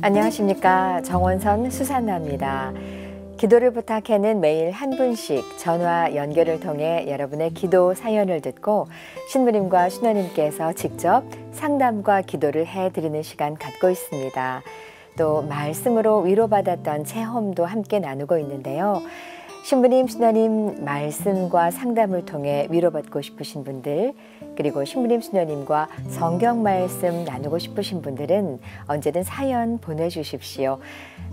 안녕하십니까. 정원선 수산나입니다. 기도를 부탁해는 매일 한 분씩 전화 연결을 통해 여러분의 기도 사연을 듣고 신부님과 신부님께서 직접 상담과 기도를 해드리는 시간 갖고 있습니다. 또 말씀으로 위로받았던 체험도 함께 나누고 있는데요. 신부님, 신부님 말씀과 상담을 통해 위로받고 싶으신 분들, 그리고 신부님, 신부님과 성경 말씀 나누고 싶으신 분들은 언제든 사연 보내주십시오.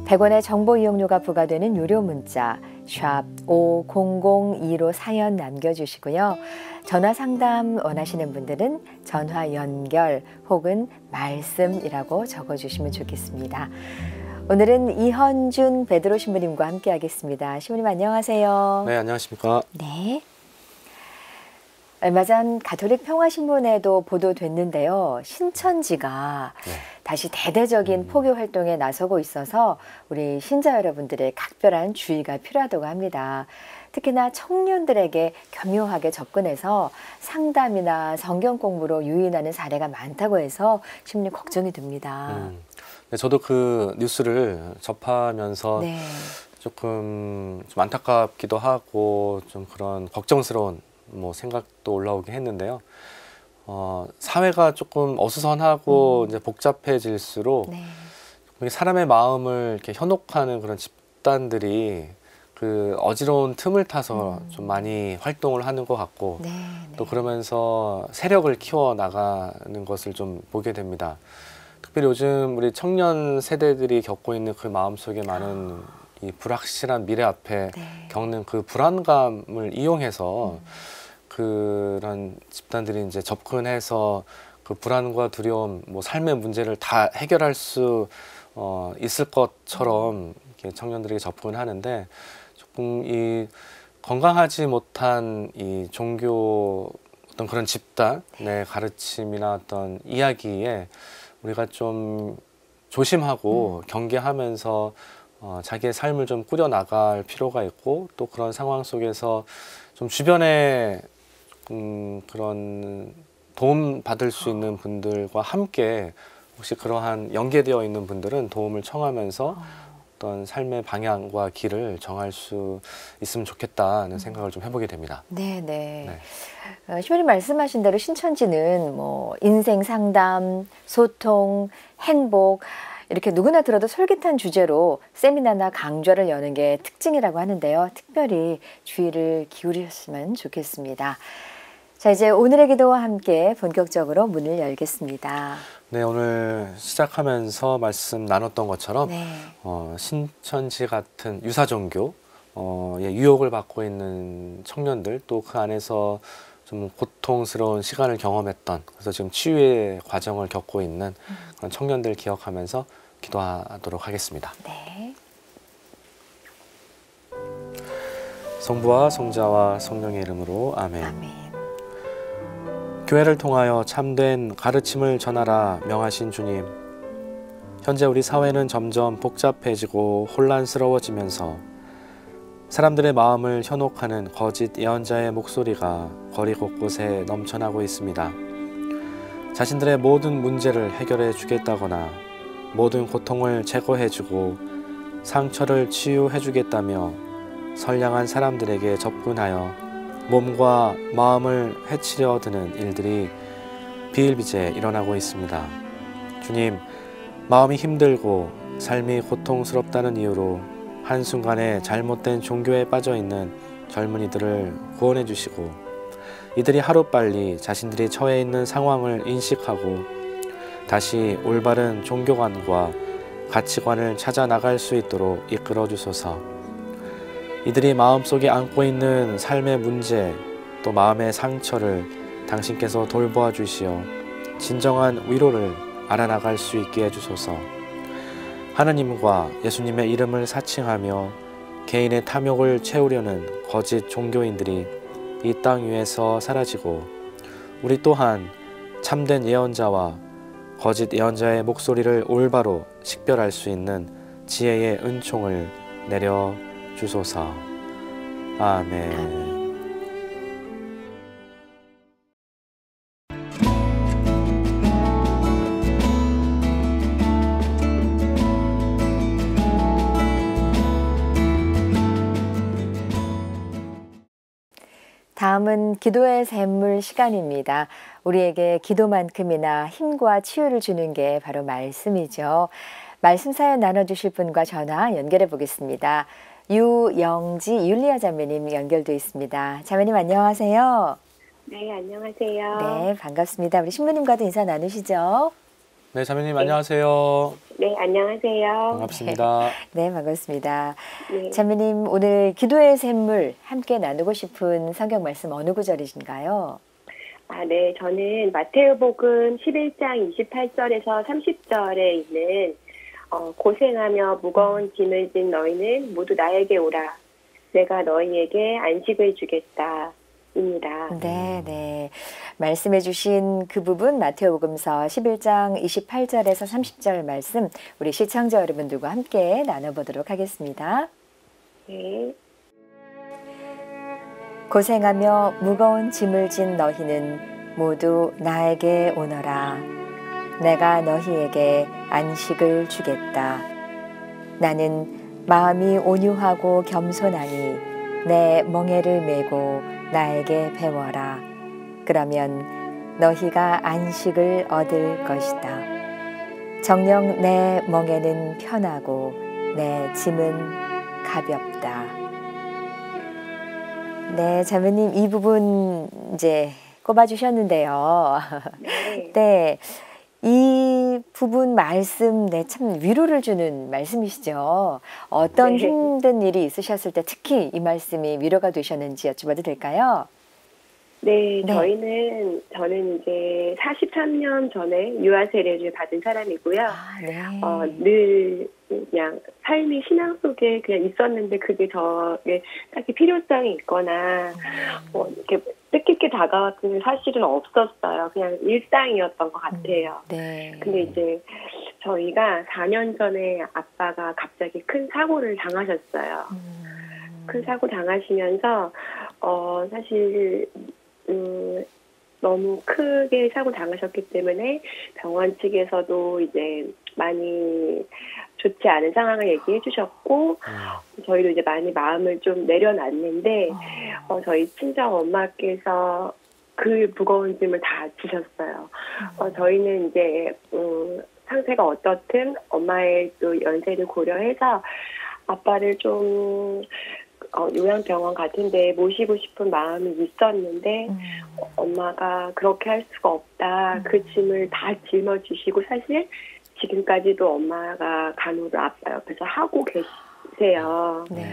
100원의 정보 이용료가 부과되는 유료 문자 샵 5002로 사연 남겨주시고요. 전화 상담 원하시는 분들은 전화 연결 혹은 말씀이라고 적어주시면 좋겠습니다. 오늘은 이현준 베드로 신부님과 함께 하겠습니다. 신부님 안녕하세요. 네, 안녕하십니까. 네. 얼마 전 가톨릭 평화신문에도 보도됐는데요. 신천지가 다시 대대적인 포교 활동에 나서고 있어서 우리 신자 여러분들의 각별한 주의가 필요하다고 합니다. 특히나 청년들에게 교묘하게 접근해서 상담이나 성경 공부로 유인하는 사례가 많다고 해서 신부님 걱정이 듭니다. 네, 저도 그 뉴스를 접하면서 네. 조금 좀 안타깝기도 하고 좀 그런 걱정스러운 생각도 올라오긴 했는데요. 사회가 조금 어수선하고 이제 복잡해질수록 네. 사람의 마음을 이렇게 현혹하는 그런 집단들이 그 어지러운 틈을 타서 좀 많이 활동을 하는 것 같고 네. 또 그러면서 세력을 키워 나가는 것을 좀 보게 됩니다. 특별히 요즘 우리 청년 세대들이 겪고 있는 그 마음속에 많은 이 불확실한 미래 앞에 겪는 그 불안감을 이용해서 그런 집단들이 이제 접근해서 그 불안과 두려움, 삶의 문제를 다 해결할 수 있을 것처럼 이렇게 청년들에게 접근하는데 조금 이 건강하지 못한 이 종교 어떤 그런 집단의 가르침이나 어떤 이야기에 우리가 좀 조심하고 경계하면서 자기의 삶을 좀 꾸려나갈 필요가 있고 또 그런 상황 속에서 좀 주변에 그런 도움 받을 수 있는 분들과 함께 혹시 그러한 연계되어 있는 분들은 도움을 청하면서 어떤 삶의 방향과 길을 정할 수 있으면 좋겠다는 생각을 좀 해보게 됩니다. 네. 신부님 말씀하신 대로 신천지는 인생 상담, 소통, 행복 이렇게 누구나 들어도 솔깃한 주제로 세미나나 강좌를 여는 게 특징이라고 하는데요. 특별히 주의를 기울이셨으면 좋겠습니다. 자, 이제 오늘의 기도와 함께 본격적으로 문을 열겠습니다. 네, 오늘 시작하면서 말씀 나눴던 것처럼 신천지 같은 유사종교 유혹을 받고 있는 청년들 또 그 안에서 좀 고통스러운 시간을 경험했던 그래서 지금 치유의 과정을 겪고 있는 그런 청년들 기억하면서 기도하도록 하겠습니다. 네. 성부와 성자와 성령의 이름으로 아멘. 아멘. 교회를 통하여 참된 가르침을 전하라 명하신 주님. 현재 우리 사회는 점점 복잡해지고 혼란스러워지면서 사람들의 마음을 현혹하는 거짓 예언자의 목소리가 거리 곳곳에 넘쳐나고 있습니다. 자신들의 모든 문제를 해결해 주겠다거나 모든 고통을 제거해 주고 상처를 치유해 주겠다며 선량한 사람들에게 접근하여 몸과 마음을 해치려 드는 일들이 비일비재 일어나고 있습니다. 주님, 마음이 힘들고 삶이 고통스럽다는 이유로 한순간에 잘못된 종교에 빠져있는 젊은이들을 구원해 주시고 이들이 하루빨리 자신들이 처해 있는 상황을 인식하고 다시 올바른 종교관과 가치관을 찾아 나갈 수 있도록 이끌어 주소서. 이들이 마음속에 안고 있는 삶의 문제 또 마음의 상처를 당신께서 돌보아 주시어 진정한 위로를 알아나갈 수 있게 해주소서. 하느님과 예수님의 이름을 사칭하며 개인의 탐욕을 채우려는 거짓 종교인들이 이 땅 위에서 사라지고 우리 또한 참된 예언자와 거짓 예언자의 목소리를 올바로 식별할 수 있는 지혜의 은총을 내려 주소서. 아멘. 다음은 기도의 샘물 시간입니다. 우리에게 기도만큼이나 힘과 치유를 주는 게 바로 말씀이죠. 말씀 사연 나눠주실 분과 전화 연결해 보겠습니다. 유영지 율리아 자매님 연결돼 있습니다. 자매님 안녕하세요. 네, 안녕하세요. 네, 반갑습니다. 우리 신부님과도 인사 나누시죠. 네, 자매님 안녕하세요. 네, 안녕하세요. 반갑습니다. 네, 반갑습니다. 네. 자매님 오늘 기도의 샘물 함께 나누고 싶은 성경 말씀 어느 구절이신가요? 네, 저는 마태복음 11장 28절에서 30절에 있는 고생하며 무거운 짐을 진 너희는 모두 나에게 오라. 내가 너희에게 안식을 주겠다. 입니다. 네, 네. 말씀해 주신 그 부분 마태복음서 11장 28절에서 30절 말씀 우리 시청자 여러분들과 함께 나눠보도록 하겠습니다. 네. 고생하며 무거운 짐을 진 너희는 모두 나에게 오너라. 내가 너희에게 안식을 주겠다. 나는 마음이 온유하고 겸손하니 내 멍에를 메고 나에게 배워라. 그러면 너희가 안식을 얻을 것이다. 정녕 내 멍에는 편하고 내 짐은 가볍다. 네, 자매님 이 부분 이제 꼽아주셨는데요. 네. 네, 이 부분 말씀 참 위로를 주는 말씀이시죠. 어떤 네. 힘든 일이 있으셨을 때 특히 이 말씀이 위로가 되셨는지 여쭤봐도 될까요? 네, 네. 저는 이제 43년 전에 유아 세례를 받은 사람이고요. 네. 늘 그냥 삶이 신앙 속에 그냥 있었는데 그게 저에 딱히 필요성이 있거나 이렇게 뜻깊게 다가왔던 사실은 없었어요. 그냥 일상이었던 것 같아요. 네. 근데 이제 저희가 4년 전에 아빠가 갑자기 큰 사고를 당하셨어요. 큰 사고 당하시면서 사실 너무 크게 사고 당하셨기 때문에 병원 측에서도 이제 많이 좋지 않은 상황을 얘기해 주셨고 저희도 이제 많이 마음을 좀 내려놨는데 저희 친정 엄마께서 그 무거운 짐을 다 지셨어요. 저희는 이제 상태가 어떻든 엄마의 또 연세를 고려해서 아빠를 좀 요양병원 같은 데 모시고 싶은 마음이 있었는데 엄마가 그렇게 할 수가 없다. 그 짐을 다 짊어지시고 사실 지금까지도 엄마가 간호를 아빠 옆에서 하고 계세요. 네.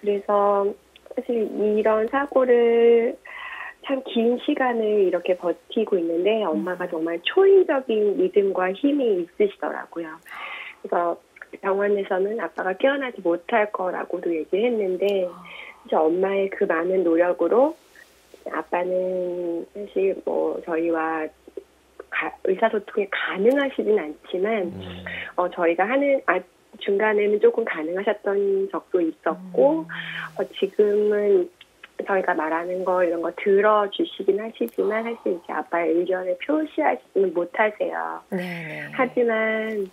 그래서 사실 이런 사고를 참 긴 시간을 이렇게 버티고 있는데 엄마가 정말 초인적인 믿음과 힘이 있으시더라고요. 그래서 병원에서는 아빠가 깨어나지 못할 거라고도 얘기했는데 이제 엄마의 그 많은 노력으로 아빠는 사실 뭐 저희와 의사소통이 가능하시진 않지만 저희가 하는 중간에는 조금 가능하셨던 적도 있었고 지금은 저희가 말하는 거 이런 거 들어주시긴 하시지만 사실 이제 아빠의 의견을 표시하지는 못하세요. 네. 하지만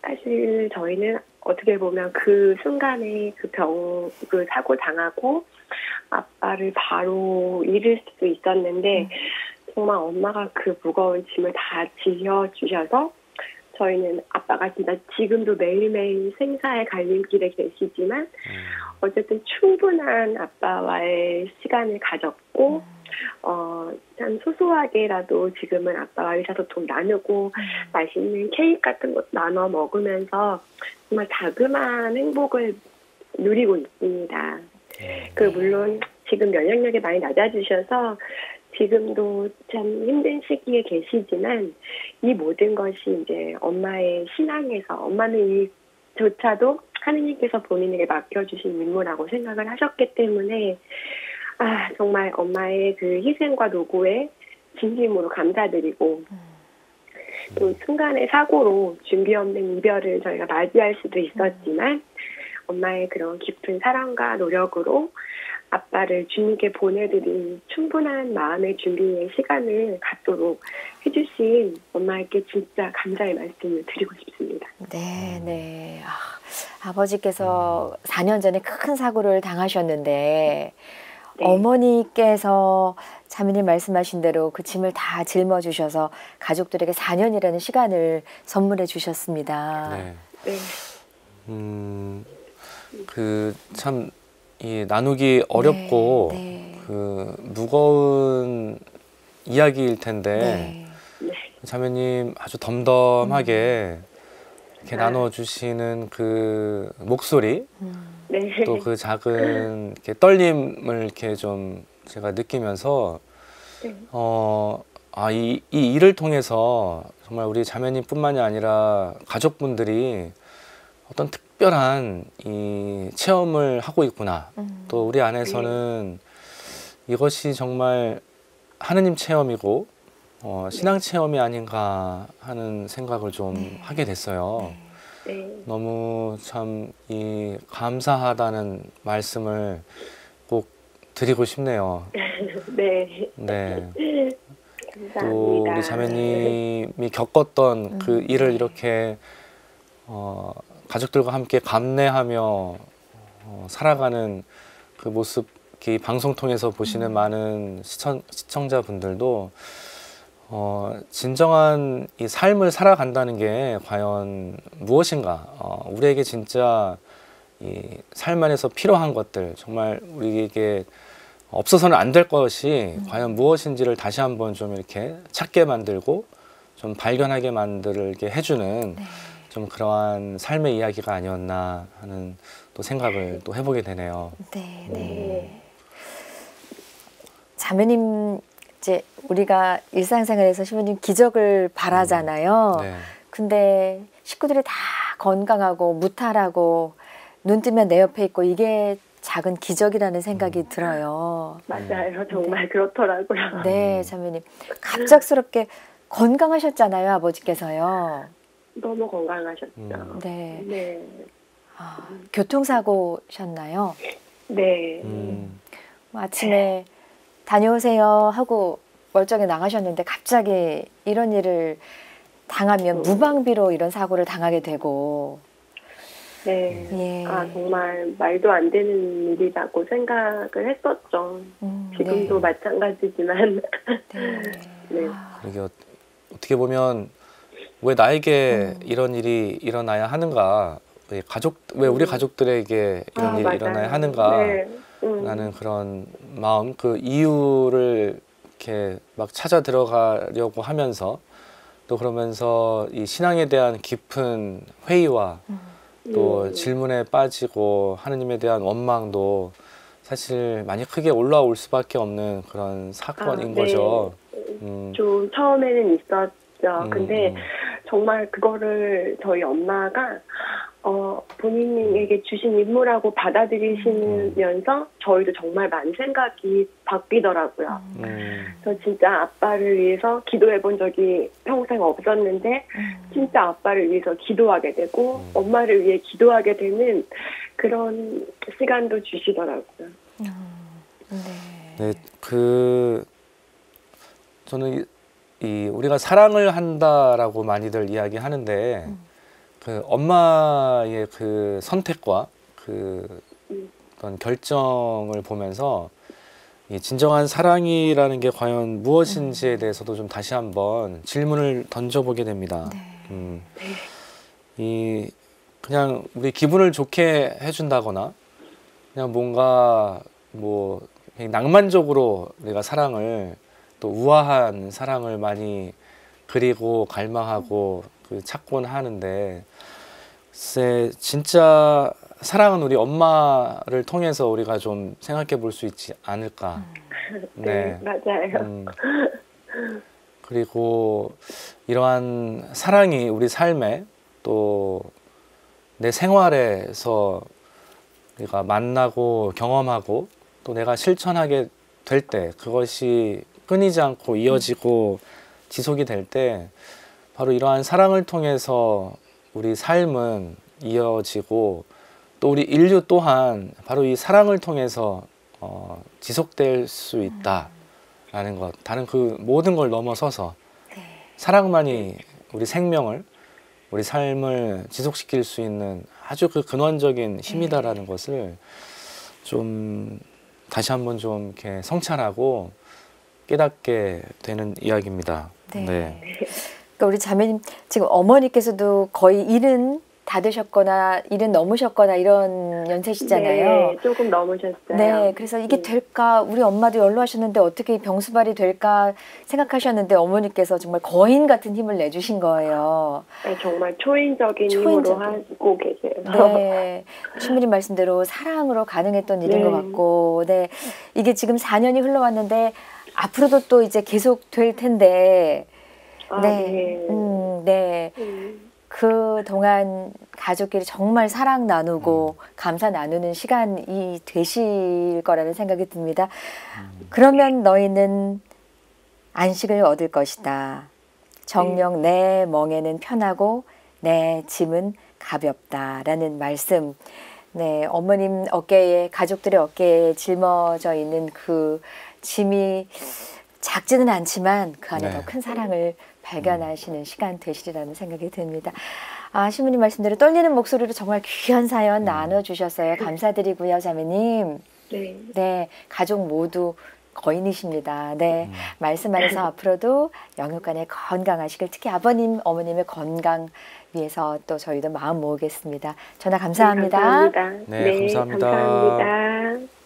사실 저희는 어떻게 보면 그 순간에 그 사고 당하고 아빠를 바로 잃을 수도 있었는데 정말 엄마가 그 무거운 짐을 다 지어주셔서 저희는 아빠가 진짜 지금도 매일매일 생사의 갈림길에 계시지만 어쨌든 충분한 아빠와의 시간을 가졌고 참 소소하게라도 지금은 아빠와 의사소통 나누고 맛있는 케이크 같은 것도 나눠 먹으면서 정말 자그마한 행복을 누리고 있습니다. 물론 지금 면역력이 많이 낮아지셔서 지금도 참 힘든 시기에 계시지만 이 모든 것이 이제 엄마의 신앙에서 엄마는 이조차도 하느님께서 본인에게 맡겨주신 임무라고 생각을 하셨기 때문에 정말 엄마의 그 희생과 노고에 진심으로 감사드리고 또 순간의 사고로 준비 없는 이별을 저희가 맞이할 수도 있었지만 엄마의 그런 깊은 사랑과 노력으로 아빠를 주님께 보내드린 충분한 마음의 준비의 시간을 갖도록 해주신 엄마에게 진짜 감사의 말씀을 드리고 싶습니다. 네. 아버지께서 4년 전에 큰 사고를 당하셨는데 네. 어머니께서 자매님 말씀하신 대로 그 짐을 다 짊어주셔서 가족들에게 4년이라는 시간을 선물해 주셨습니다. 네. 네. 그 참 이 나누기 어렵고 네. 그 무거운 이야기일 텐데 네. 자매님 아주 덤덤하게 이렇게 나눠주시는 그 목소리 네. 또 그 작은 이렇게 떨림을 이렇게 좀 제가 느끼면서 네. 이 일을 통해서 정말 우리 자매님뿐만이 아니라 가족분들이 어떤 특별한 이 체험을 하고 있구나. 또 우리 안에서는 이것이 정말 하느님 체험이고 신앙 체험이 아닌가 하는 생각을 좀 하게 됐어요. 네. 너무 참 이 감사하다는 말씀을 꼭 드리고 싶네요. 네. 네. 감사합니다. 또 우리 자매님이 겪었던 그 일을 이렇게 가족들과 함께 감내하며 살아가는 그 모습, 이 방송 통해서 보시는 많은 시청자분들도 진정한 이 삶을 살아간다는 게 과연 무엇인가? 우리에게 진짜 이 삶 안에서 필요한 것들, 정말 우리에게 없어서는 안 될 것이 과연 무엇인지를 다시 한번 좀 이렇게 찾게 만들고 좀 발견하게 만들게 해주는 좀 그러한 삶의 이야기가 아니었나 하는 또 생각을 또 해보게 되네요. 네, 네. 자매님 이제 우리가 일상생활에서 신부님 기적을 바라잖아요. 네. 근데 식구들이 다 건강하고 무탈하고 눈 뜨면 내 옆에 있고 이게 작은 기적이라는 생각이 들어요. 맞아요. 정말 그렇더라고요. 네, 자매님. 갑작스럽게 건강하셨잖아요, 아버지께서요. 너무 건강하셨죠. 네. 네. 교통사고셨나요? 네. 아침에 다녀오세요 하고 멀쩡히 나가셨는데 갑자기 이런 일을 당하면 무방비로 이런 사고를 당하게 되고 네. 예. 정말 말도 안 되는 일이라고 생각을 했었죠. 지금도 네. 마찬가지지만. 네. 네. 그러게 어떻게 보면 왜 나에게 이런 일이 일어나야 하는가? 왜 우리 가족들에게 이런 일이 맞아요. 일어나야 하는가? 네. 라는 그런 마음, 그 이유를 이렇게 막 찾아 들어가려고 하면서 또 그러면서 이 신앙에 대한 깊은 회의와 또 질문에 빠지고 하느님에 대한 원망도 사실 많이 크게 올라올 수밖에 없는 그런 사건인 네. 거죠. 좀 처음에는 있었죠. 근데 음. 정말 그거를 저희 엄마가 본인에게 주신 임무라고 받아들이시면서 저희도 정말 많은 생각이 바뀌더라고요. 저 진짜 아빠를 위해서 기도해 본 적이 평생 없었는데 진짜 아빠를 위해서 기도하게 되고 엄마를 위해 기도하게 되는 그런 시간도 주시더라고요. 네, 저는 우리가 사랑을 한다라고 많이들 이야기하는데 그 엄마의 그 선택과 그 어떤 결정을 보면서 이 진정한 사랑이라는 게 과연 무엇인지에 대해서도 좀 다시 한번 질문을 던져보게 됩니다. 그냥 우리 기분을 좋게 해준다거나 그냥 뭔가 뭐 낭만적으로 내가 사랑을 또 우아한 사랑을 많이 그리고 갈망하고 찾곤 하는데 글쎄 진짜 사랑은 우리 엄마를 통해서 우리가 좀 생각해 볼 수 있지 않을까. 네, 맞아요. 그리고 이러한 사랑이 우리 삶에 또 내 생활에서 우리가 만나고 경험하고 또 내가 실천하게 될 때 그것이 끊이지 않고 이어지고 지속이 될 때 바로 이러한 사랑을 통해서 우리 삶은 이어지고 또 우리 인류 또한 바로 이 사랑을 통해서 지속될 수 있다라는 것, 다른 그 모든 걸 넘어서서 사랑만이 우리 생명을 우리 삶을 지속시킬 수 있는 아주 그 근원적인 힘이다라는 것을 좀 다시 한번 좀 이렇게 성찰하고 깨닫게 되는 이야기입니다. 네. 네. 그러니까 우리 자매님 지금 어머니께서도 거의 일은 다 되셨거나 일은 넘으셨거나 이런 연세시잖아요. 네, 조금 넘으셨어요. 네, 그래서 이게 될까? 우리 엄마도 연로하셨는데 어떻게 병수발이 될까 생각하셨는데 어머니께서 정말 거인 같은 힘을 내주신 거예요. 네, 정말 초인적인 힘으로 하고 계세요. 네, 신부님 말씀대로 사랑으로 가능했던 일인 것 네. 같고, 네, 이게 지금 4년이 흘러왔는데 앞으로도 또 이제 계속 될 텐데, 아, 네, 네. 그동안 가족끼리 정말 사랑 나누고 감사 나누는 시간이 되실 거라는 생각이 듭니다. 그러면 너희는 안식을 얻을 것이다. 정녕 내 멍에는 편하고 내 짐은 가볍다라는 말씀. 네, 어머님 어깨에, 가족들의 어깨에 짊어져 있는 그 짐이 작지는 않지만 그 안에 네. 더 큰 사랑을 발견하시는 시간 되시리라는 생각이 듭니다. 아, 신부님 말씀대로 떨리는 목소리로 정말 귀한 사연 나눠주셨어요. 감사드리고요, 자매님. 네. 네, 가족 모두 거인이십니다. 네, 말씀 안에서 앞으로도 영육간에 건강하시길, 특히 아버님, 어머님의 건강 위해서 또 저희도 마음 모으겠습니다. 전화 감사합니다. 네, 감사합니다. 네, 감사합니다. 감사합니다.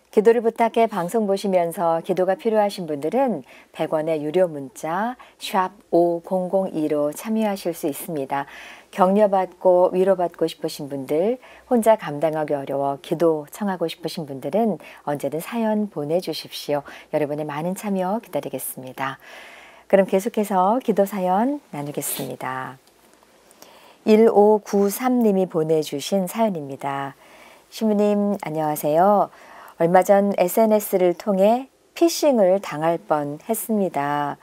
기도를 부탁해 방송 보시면서 기도가 필요하신 분들은 100원의 유료 문자 샵 5002로 참여하실 수 있습니다. 격려받고 위로받고 싶으신 분들, 혼자 감당하기 어려워 기도 청하고 싶으신 분들은 언제든 사연 보내주십시오. 여러분의 많은 참여 기다리겠습니다. 그럼 계속해서 기도 사연 나누겠습니다. 1593님이 보내주신 사연입니다. 신부님 안녕하세요. 얼마 전 SNS를 통해 피싱을 당할 뻔했습니다.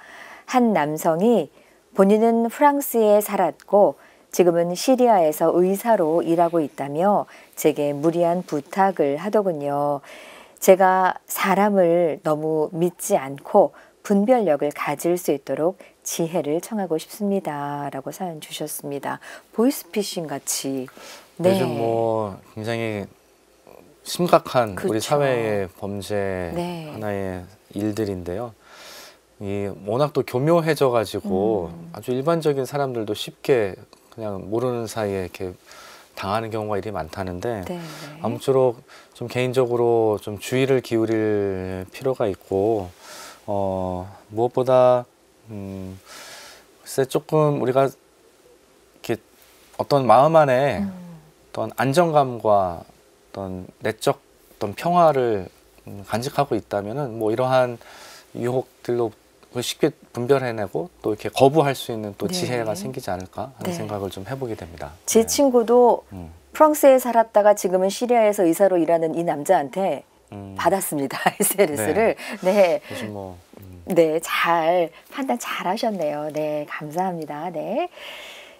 한 남성이 본인은 프랑스에 살았고 지금은 시리아에서 의사로 일하고 있다며 제게 무리한 부탁을 하더군요. 제가 사람을 너무 믿지 않고 분별력을 가질 수 있도록 지혜를 청하고 싶습니다. 라고 사연 주셨습니다. 보이스피싱 같이. 네. 요즘 뭐 굉장히 심각한 그쵸. 우리 사회의 범죄 네. 하나의 일들인데요. 이 워낙 또 교묘해져 가지고 아주 일반적인 사람들도 쉽게 그냥 모르는 사이에 이렇게 당하는 경우가 이리 많다는데 네. 아무쪼록 좀 개인적으로 좀 주의를 기울일 필요가 있고 무엇보다 글쎄 조금 우리가 이렇게 어떤 마음 안에 어떤 안정감과 어떤 내적 어떤 평화를 간직하고 있다면은 뭐 이러한 유혹들로 쉽게 분별해내고 또 이렇게 거부할 수 있는 또 네. 지혜가 생기지 않을까 하는 네. 생각을 좀 해보게 됩니다. 제 네. 친구도 프랑스에 살았다가 지금은 시리아에서 의사로 일하는 이 남자한테 받았습니다. SNS를. 네. 요즘 뭐 네, 잘 판단 잘 하셨네요. 네, 감사합니다. 네.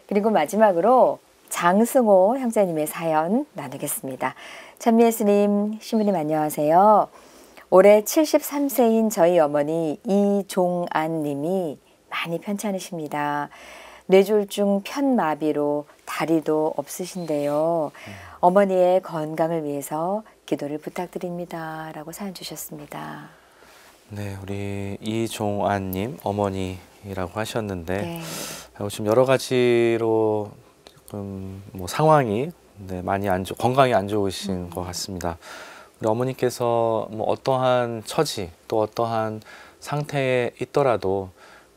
그리고 마지막으로 장승호 형제님의 사연 나누겠습니다. 찬미예수님, 신부님 안녕하세요. 올해 73세인 저희 어머니 이종안 님이 많이 편찮으십니다. 뇌졸중 편마비로 다리도 없으신데요. 어머니의 건강을 위해서 기도를 부탁드립니다. 라고 사연 주셨습니다. 네, 우리 이종안님 어머니라고 하셨는데 네. 지금 여러 가지로 조금 뭐 상황이 많이 건강이 안 좋으신 것 같습니다. 우리 어머니께서 뭐 어떠한 처지 또 어떠한 상태에 있더라도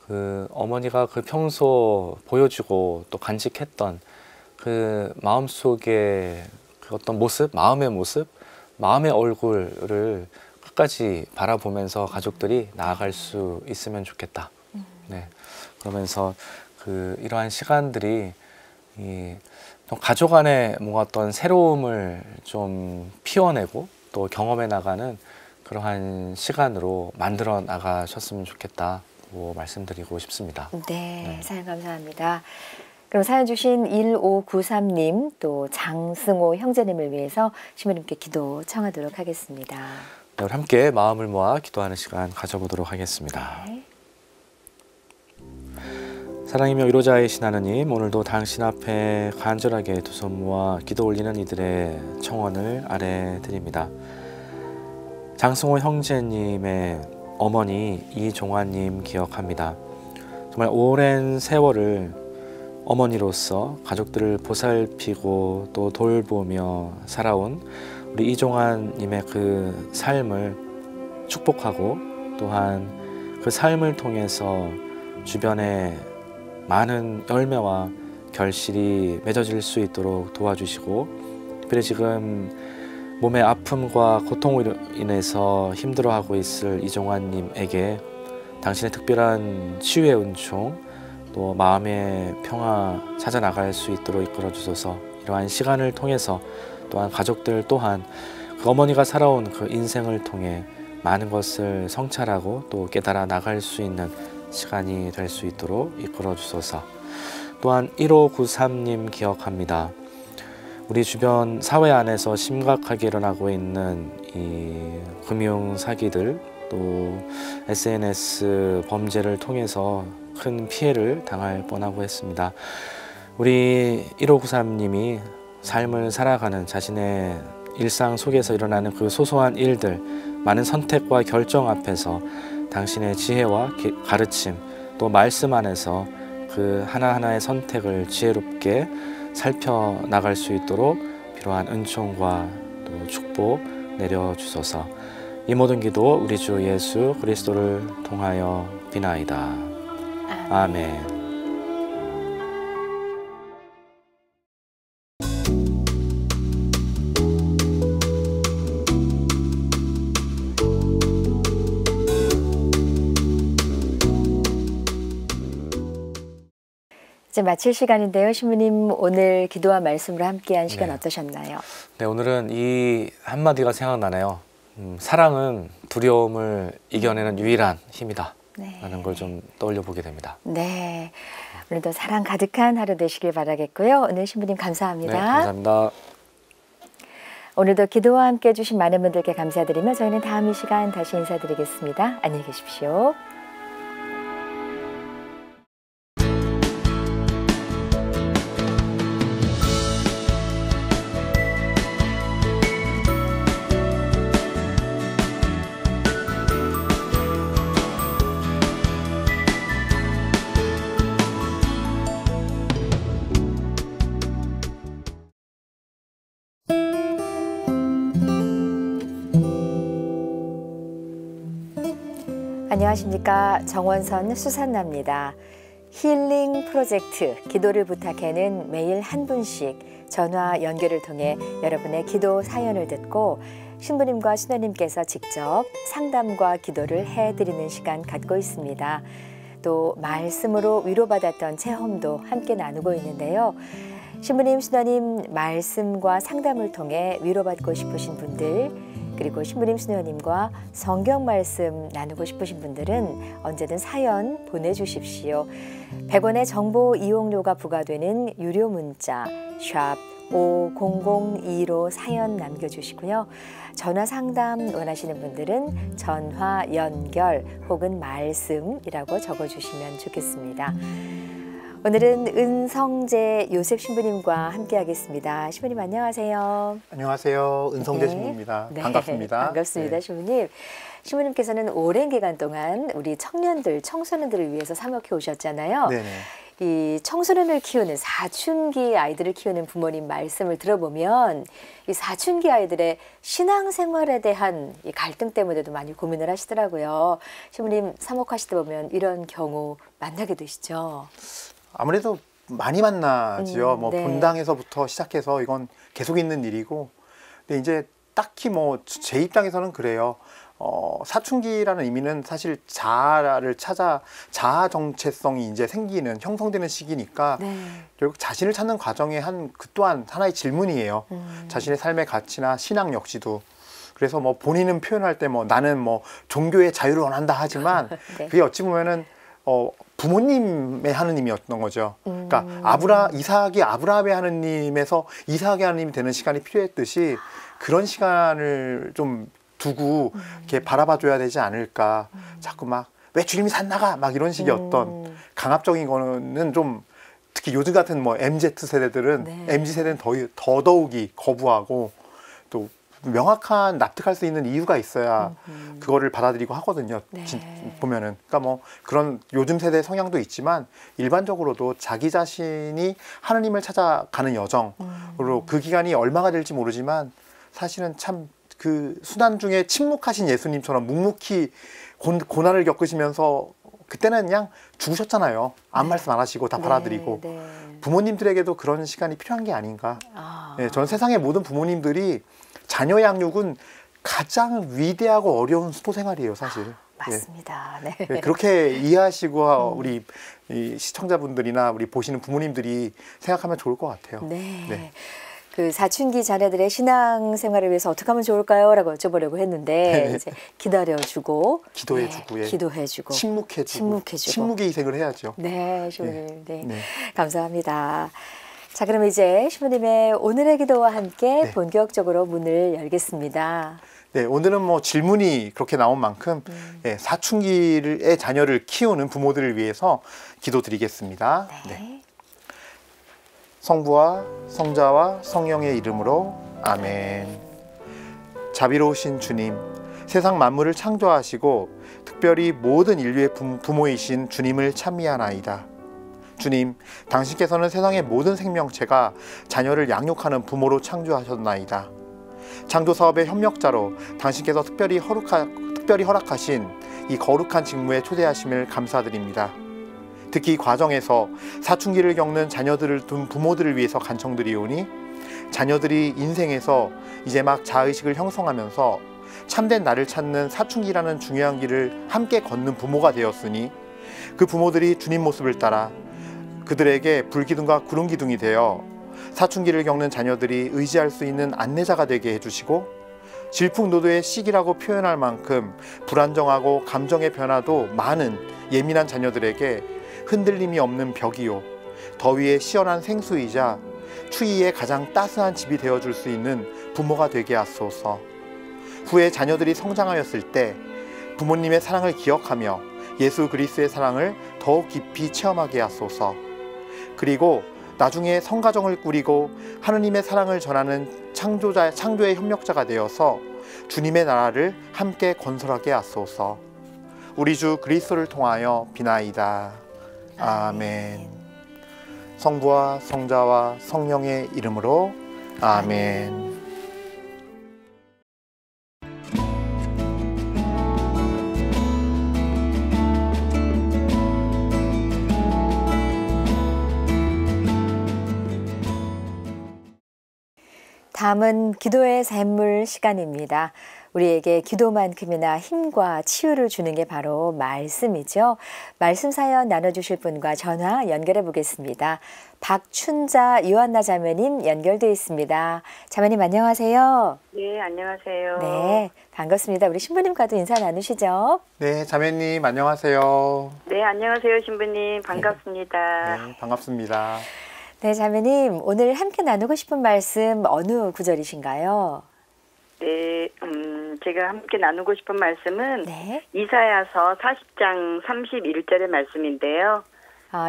그 어머니가 그 평소 보여주고 또 간직했던 그 마음속의 그 어떤 모습, 마음의 모습, 마음의 얼굴을 끝까지 바라보면서 가족들이 나아갈 수 있으면 좋겠다. 네. 그러면서 그 이러한 시간들이 가족 안에 뭔가 어떤 새로움을 좀 피워내고 또 경험해 나가는 그러한 시간으로 만들어 나가셨으면 좋겠다고 말씀드리고 싶습니다. 네, 사연 감사합니다. 그럼 사연 주신 1593님 또 장승호 형제님을 위해서 신부님께 기도 청하도록 하겠습니다. 네, 우리 함께 마음을 모아 기도하는 시간 가져보도록 하겠습니다. 네. 사랑이며 위로자이신 하느님, 오늘도 당신 앞에 간절하게 두 손 모아 기도 올리는 이들의 청원을 아뢰 드립니다. 장승호 형제님의 어머니 이종환님 기억합니다. 정말 오랜 세월을 어머니로서 가족들을 보살피고 또 돌보며 살아온 우리 이종환님의 그 삶을 축복하고 또한 그 삶을 통해서 주변에 많은 열매와 결실이 맺어질 수 있도록 도와주시고, 특별히 지금 몸의 아픔과 고통으로 인해서 힘들어하고 있을 이종환님에게 당신의 특별한 치유의 은총 또 마음의 평화 찾아 나갈 수 있도록 이끌어 주소서. 이러한 시간을 통해서 또한 가족들 또한 그 어머니가 살아온 그 인생을 통해 많은 것을 성찰하고 또 깨달아 나갈 수 있는 시간이 될 수 있도록 이끌어 주소서. 또한 1593님 기억합니다. 우리 주변 사회 안에서 심각하게 일어나고 있는 이 금융 사기들 또 SNS 범죄를 통해서 큰 피해를 당할 뻔하고 했습니다. 우리 1593님이 삶을 살아가는 자신의 일상 속에서 일어나는 그 소소한 일들, 많은 선택과 결정 앞에서 당신의 지혜와 가르침 또 말씀 안에서 그 하나하나의 선택을 지혜롭게 살펴나갈 수 있도록 필요한 은총과 또 축복 내려주소서. 이 모든 기도 우리 주 예수 그리스도를 통하여 비나이다. 아멘. 이제 마칠 시간인데요. 신부님 오늘 기도와 말씀으로 함께한 시간 어떠셨나요? 네, 오늘은 이 한마디가 생각나네요. 사랑은 두려움을 이겨내는 유일한 힘이다. 라는 걸 좀 떠올려 보게 됩니다. 네, 오늘도 사랑 가득한 하루 되시길 바라겠고요. 오늘 신부님 감사합니다. 네, 감사합니다. 오늘도 기도와 함께 해주신 많은 분들께 감사드리며 저희는 다음 이 시간 다시 인사드리겠습니다. 안녕히 계십시오. 안녕하십니까. 정원선 수산나입니다. 힐링 프로젝트 기도를 부탁해는 매일 한 분씩 전화 연결을 통해 여러분의 기도 사연을 듣고 신부님과 신부님께서 직접 상담과 기도를 해드리는 시간 갖고 있습니다. 또 말씀으로 위로받았던 체험도 함께 나누고 있는데요. 신부님, 신부님 말씀과 상담을 통해 위로받고 싶으신 분들, 그리고 신부님, 신부님과 성경 말씀 나누고 싶으신 분들은 언제든 사연 보내주십시오. 100원의 정보 이용료가 부과되는 유료 문자 샵 5002로 사연 남겨주시고요. 전화 상담 원하시는 분들은 전화 연결 혹은 말씀이라고 적어주시면 좋겠습니다. 오늘은 은성재 요셉 신부님과 함께하겠습니다. 신부님 안녕하세요. 안녕하세요. 은성재 신부입니다. 반갑습니다. 반갑습니다. 신부님. 신부님께서는 오랜 기간 동안 우리 청년들, 청소년들을 위해서 사역해 오셨잖아요. 네네. 이 청소년을 키우는 사춘기 아이들을 키우는 부모님 말씀을 들어보면 이 사춘기 아이들의 신앙생활에 대한 이 갈등 때문에도 많이 고민을 하시더라고요. 신부님 사목하시다 보면 이런 경우 만나게 되시죠? 아무래도 많이 만나지요. 네. 본당에서부터 시작해서 이건 계속 있는 일이고, 근데 이제 딱히 제 입장에서는 그래요. 사춘기라는 의미는 사실 자아를 찾아 자아 정체성이 이제 생기는 형성되는 시기니까 결국 자신을 찾는 과정의 그 또한 하나의 질문이에요. 자신의 삶의 가치나 신앙 역시도. 그래서 본인은 표현할 때 나는 종교의 자유를 원한다 하지만 그게 어찌 보면은 부모님의 하느님이었던 거죠. 그러니까 이삭이 아브라함의 하느님에서 이삭의 하느님이 되는 시간이 필요했듯이 그런 시간을 좀 두고 이렇게 바라봐줘야 되지 않을까. 자꾸 막 왜 주님이 산 나가 막 이런 식의 어떤 강압적인 거는 좀 특히 요즘 같은 뭐 MZ 세대들은 네. MZ 세대는 더더욱이 거부하고 또 명확한 납득할 수 있는 이유가 있어야 그거를 받아들이고 하거든요. 네. 보면은 그러니까 뭐 그런 요즘 세대 성향도 있지만 일반적으로도 자기 자신이 하느님을 찾아가는 여정으로 그 기간이 얼마가 될지 모르지만 사실은 참 그 수단 중에 침묵하신 예수님처럼 묵묵히 고난을 겪으시면서 그때는 그냥 죽으셨잖아요. 아무 말씀 안 하시고 다 받아들이고. 네. 부모님들에게도 그런 시간이 필요한 게 아닌가. 아. 네, 전 세상의 모든 부모님들이 자녀 양육은 가장 위대하고 어려운 수도 생활이에요, 사실. 맞습니다. 네. 네, 그렇게 이해하시고 우리 이 시청자분들이나 우리 보시는 부모님들이 생각하면 좋을 것 같아요. 네. 네. 그 사춘기 자녀들의 신앙생활을 위해서 어떻게 하면 좋을까요? 라고 여쭤보려고 했는데 네. 이제 기다려주고 기도해주고, 예. 기도해주고 침묵해주고 침묵의 희생을 해야죠. 네, 신부님. 네. 네. 감사합니다. 자, 그럼 이제 신부님의 오늘의 기도와 함께 네. 본격적으로 문을 열겠습니다. 네, 오늘은 뭐 질문이 그렇게 나온 만큼 예, 사춘기의 자녀를 키우는 부모들을 위해서 기도드리겠습니다. 네. 성부와 성자와 성령의 이름으로 아멘. 자비로우신 주님, 세상 만물을 창조하시고 특별히 모든 인류의 부모이신 주님을 찬미하나이다. 주님, 당신께서는 세상의 모든 생명체가 자녀를 양육하는 부모로 창조하셨나이다. 창조 사업의 협력자로 당신께서 특별히 허락하신 이 거룩한 직무에 초대하심을 감사드립니다. 특히 이 과정에서 사춘기를 겪는 자녀들을 둔 부모들을 위해서 간청드리오니 자녀들이 인생에서 이제 막 자의식을 형성하면서 참된 나를 찾는 사춘기라는 중요한 길을 함께 걷는 부모가 되었으니 그 부모들이 주님 모습을 따라 그들에게 불기둥과 구름기둥이 되어 사춘기를 겪는 자녀들이 의지할 수 있는 안내자가 되게 해주시고 질풍노도의 시기라고 표현할 만큼 불안정하고 감정의 변화도 많은 예민한 자녀들에게 흔들림이 없는 벽이요 더위에 시원한 생수이자 추위에 가장 따스한 집이 되어줄 수 있는 부모가 되게 하소서. 후에 자녀들이 성장하였을 때 부모님의 사랑을 기억하며 예수 그리스도의 사랑을 더욱 깊이 체험하게 하소서. 그리고 나중에 성가정을 꾸리고 하느님의 사랑을 전하는 창조의 협력자가 되어서 주님의 나라를 함께 건설하게 하소서. 우리 주 그리스도를 통하여 비나이다. 아멘. 성부와 성자와 성령의 이름으로 아멘. 다음은 기도의 샘물 시간입니다. 우리에게 기도만큼이나 힘과 치유를 주는 게 바로 말씀이죠. 말씀 사연 나눠주실 분과 전화 연결해 보겠습니다. 박춘자 요한나 자매님 연결돼 있습니다. 자매님 안녕하세요. 네, 안녕하세요. 네, 반갑습니다. 우리 신부님과도 인사 나누시죠. 네, 자매님 안녕하세요. 네, 안녕하세요, 신부님. 반갑습니다. 네, 반갑습니다. 네, 자매님 오늘 함께 나누고 싶은 말씀 어느 구절이신가요? 네, 제가 함께 나누고 싶은 말씀은 네. 이사야서 40장 31절의 말씀인데요.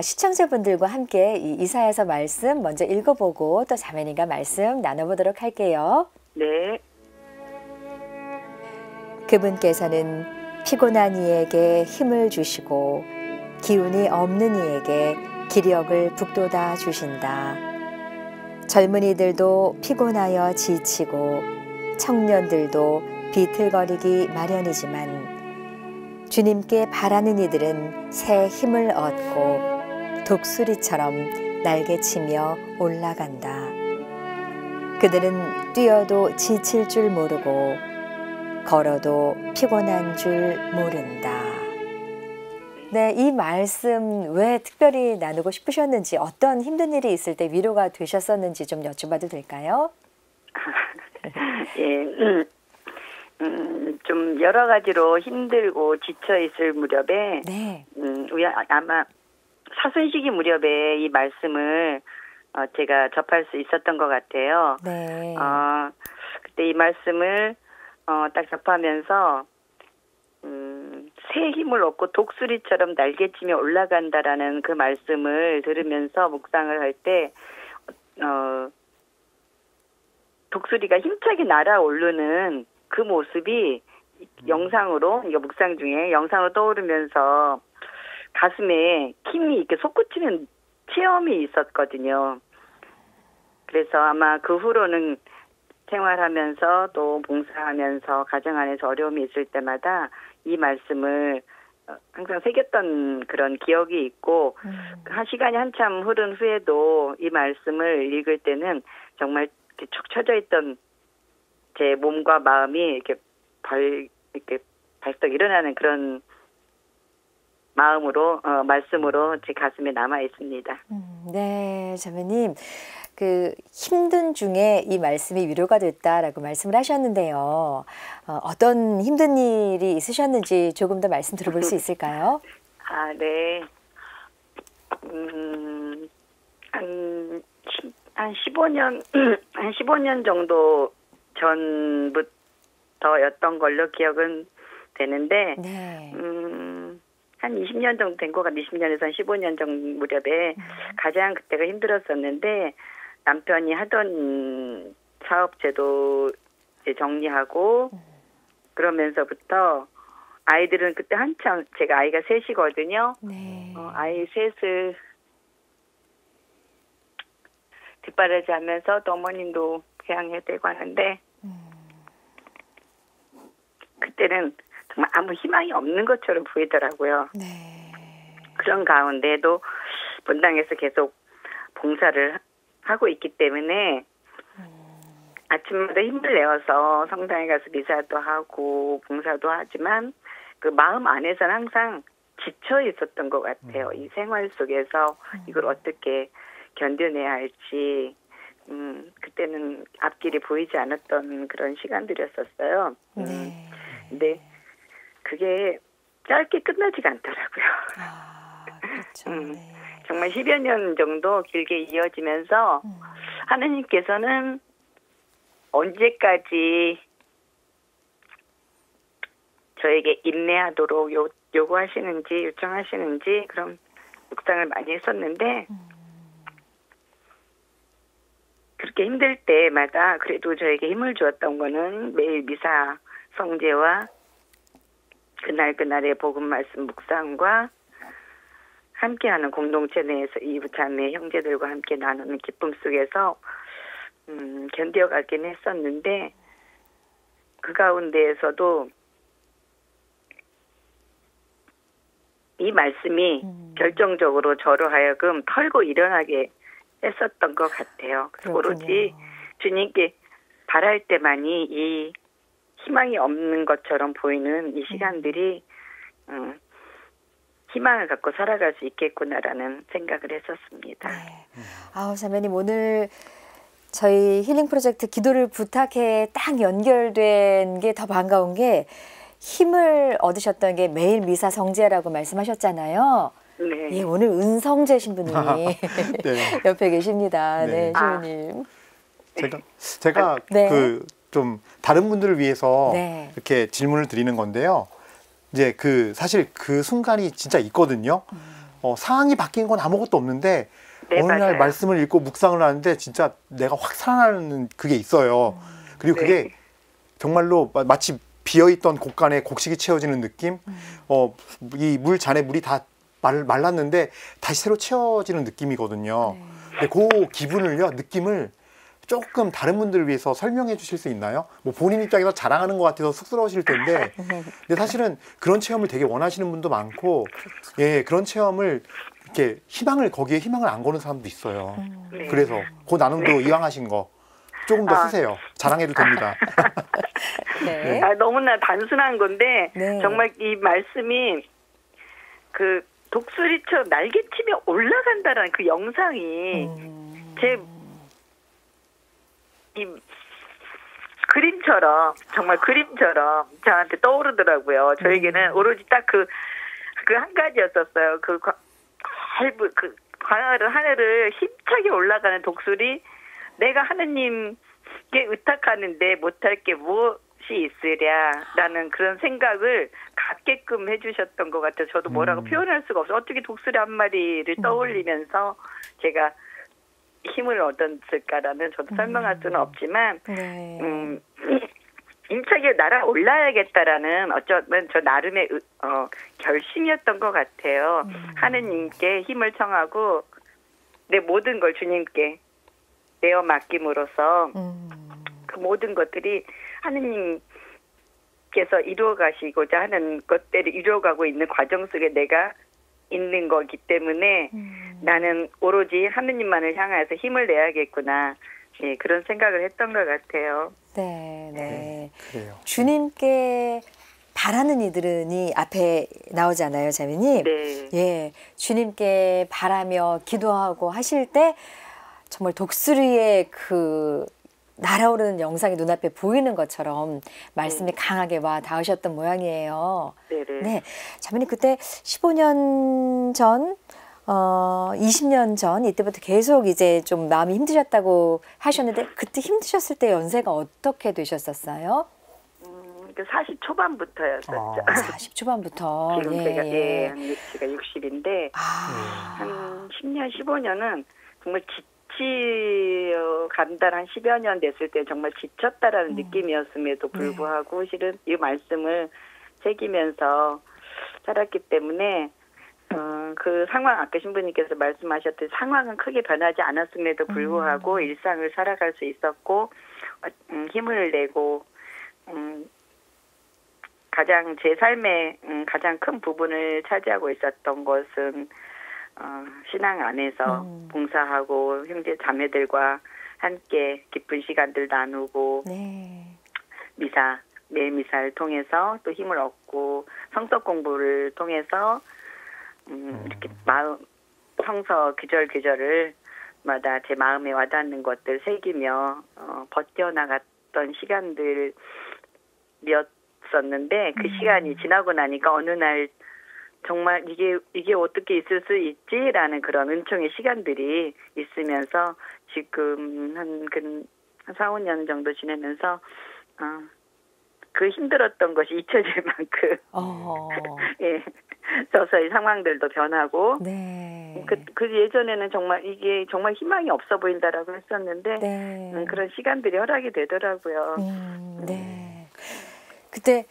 시청자분들과 함께 이 이사야서 말씀 먼저 읽어보고 또 자매님과 말씀 나눠보도록 할게요. 네. 그분께서는 피곤한 이에게 힘을 주시고 기운이 없는 이에게 기력을 북돋아 주신다. 젊은이들도 피곤하여 지치고 청년들도 비틀거리기 마련이지만 주님께 바라는 이들은 새 힘을 얻고 독수리처럼 날개치며 올라간다. 그들은 뛰어도 지칠 줄 모르고 걸어도 피곤한 줄 모른다. 네, 이 말씀 왜 특별히 나누고 싶으셨는지, 어떤 힘든 일이 있을 때 위로가 되셨었는지 좀 여쭤봐도 될까요? 예, 좀 여러 가지로 힘들고 지쳐 있을 무렵에 네. 아마 사순시기 무렵에 이 말씀을 제가 접할 수 있었던 것 같아요. 네. 그때 이 말씀을 딱 접하면서 새 힘을 얻고 독수리처럼 날개치며 올라간다라는 그 말씀을 들으면서 묵상을 할 때 독수리가 힘차게 날아오르는 그 모습이 영상으로, 이거 묵상 중에 영상으로 떠오르면서 가슴에 힘이 이렇게 솟구치는 체험이 있었거든요. 그래서 아마 그 후로는 생활하면서 또 봉사하면서 가정 안에서 어려움이 있을 때마다 이 말씀을 항상 새겼던 그런 기억이 있고 한 시간이 한참 흐른 후에도 이 말씀을 읽을 때는 정말 이렇게 축 처져 있던 제 몸과 마음이 이렇게 발떡 일어나는 그런 마음으로 말씀으로 제 가슴에 남아 있습니다. 네, 자매님. 그 힘든 중에 이 말씀이 위로가 됐다라고 말씀을 하셨는데요. 어떤 힘든 일이 있으셨는지 조금 더 말씀 들어볼 수 있을까요? 네. 한 15년, 한 15년 정도 전부터였던 걸로 기억은 되는데, 네. 한 20년 정도 된 것 같아요. 20년에서 한 15년 정도 무렵에 가장 그때가 힘들었었는데, 남편이 하던 사업제도 이제 정리하고, 그러면서부터 아이들은 그때 한참, 제가 아이가 셋이거든요. 네. 아이 셋을 뒷바라지 하면서 또 어머님도 부양해야 되고 하는데, 그때는 정말 아무 희망이 없는 것처럼 보이더라고요. 네. 그런 가운데도 본당에서 계속 봉사를 하고 있기 때문에 아침마다 힘을 내어서 성당에 가서 미사도 하고 봉사도 하지만 그 마음 안에서는 항상 지쳐 있었던 것 같아요. 이 생활 속에서 이걸 어떻게 견뎌내야 할지 그때는 앞길이 보이지 않았던 그런 시간들이었었어요. 네. 근데 그게 짧게 끝나지가 않더라고요. 그렇죠. 네. 정말 10여 년 정도 길게 이어지면서 하느님께서는 언제까지 저에게 인내하도록 요구하시는지 요청하시는지 그런 묵상을 많이 했었는데 그렇게 힘들 때마다 그래도 저에게 힘을 주었던 거는 매일 미사 성제와 그날그날의 복음 말씀 묵상과 함께하는 공동체 내에서 이부자매 형제들과 함께 나누는 기쁨 속에서 견뎌가긴 했었는데 그 가운데에서도 이 말씀이 결정적으로 저로 하여금 털고 일어나게 했었던 것 같아요. 오로지 주님께 바랄 때만이 이 희망이 없는 것처럼 보이는 이 시간들이 희망을 갖고 살아갈 수 있겠구나라는 생각을 했었습니다. 네. 자매님 오늘 저희 힐링 프로젝트 기도를 부탁해 딱 연결된 게 더 반가운 게 힘을 얻으셨던 게 매일 미사 성제라고 말씀하셨잖아요. 네. 예, 오늘 은성재 신부님이 네. 옆에 계십니다. 네. 네, 신부님. 제가 네. 그 좀 다른 분들을 위해서 네. 이렇게 질문을 드리는 건데요. 이제 사실 그 순간이 진짜 있거든요. 상황이 바뀐 건 아무것도 없는데 네, 어느 날 맞아요. 말씀을 읽고 묵상을 하는데 진짜 내가 확 살아나는 그게 있어요. 그리고 네. 그게 정말로 마치 비어있던 곳간에 곡식이 채워지는 느낌. 이 잔에 물이 다 말랐는데 다시 새로 채워지는 느낌이거든요. 근데 그 기분을요, 느낌을 조금 다른 분들을 위해서 설명해 주실 수 있나요? 뭐 본인 입장에서 자랑하는 것 같아서 쑥스러우실 텐데, 근데 사실은 그런 체험을 되게 원하시는 분도 많고, 예, 그런 체험을 이렇게 거기에 희망을 안 거는 사람도 있어요. 네. 그래서 그 나눔도 이왕하신 거 조금 더 쓰세요. 자랑해도 됩니다. 네. 너무나 단순한 건데 네. 정말 이 말씀이 그 독수리처럼 날개치며 올라간다라는 그 영상이 제 이 그림처럼 정말 그림처럼 저한테 떠오르더라고요. 저에게는 오로지 딱 그 한 가지였었어요. 그 하늘을 힘차게 올라가는 독수리, 내가 하느님께 의탁하는데 못할 게 무엇이 있으랴라는 그런 생각을 갖게끔 해주셨던 것 같아요. 저도 뭐라고 표현할 수가 없어요. 어떻게 독수리 한 마리를 떠올리면서 제가 힘을 얻었을까라는 저도 설명할 수는 없지만 네. 힘차게 날아올라야겠다라는 어쩌면 저 나름의 결심이었던 것 같아요. 하느님께 힘을 청하고 내 모든 걸 주님께 내어 맡김으로써 그 모든 것들이 하느님께서 이루어 가시고자 하는 것들을 이루어가고 있는 과정 속에 내가 있는 거기 때문에 나는 오로지 하느님만을 향해서 힘을 내야겠구나. 예, 그런 생각을 했던 것 같아요. 네, 네. 그래요. 주님께 바라는 이들은이 앞에 나오잖아요, 자매님. 네. 예, 주님께 바라며 기도하고 하실 때 정말 독수리의 그 날아오르는 영상이 눈앞에 보이는 것처럼 말씀이 강하게 와 닿으셨던 모양이에요. 네네. 네, 자매님 그때 15년 전, 20년 전 이때부터 계속 이제 좀 마음이 힘드셨다고 하셨는데 그때 힘드셨을 때 연세가 어떻게 되셨었어요? 40 초반부터였었죠. 40 초반부터. 지금 제가 제가 60인데 한 10년, 15년은 정말 간달 한 10여 년 됐을 때 정말 지쳤다라는 느낌이었음에도 불구하고 실은 이 말씀을 새기면서 살았기 때문에 그 상황 아까 신부님께서 말씀하셨듯이 상황은 크게 변하지 않았음에도 불구하고 일상을 살아갈 수 있었고 힘을 내고 가장 제 삶의 가장 큰 부분을 차지하고 있었던 것은 신앙 안에서 봉사하고 형제 자매들과 함께 기쁜 시간들 나누고 네. 매일 미사를 통해서 또 힘을 얻고 성서 공부를 통해서 이렇게 성서 규절을 마다 제 마음에 와닿는 것들 새기며 버텨나갔던 시간들이었었는데 그 시간이 지나고 나니까 어느 날 정말 이게 어떻게 있을 수 있지라는 그런 은총의 시간들이 있으면서 지금 한 4, 5년 정도 지내면서 그 힘들었던 것이 잊혀질 만큼 예, 서서히 상황들도 변하고 네. 그 예전에는 정말 이게 정말 희망이 없어 보인다라고 했었는데 네. 그런 시간들이 허락이 되더라고요. 네. 그때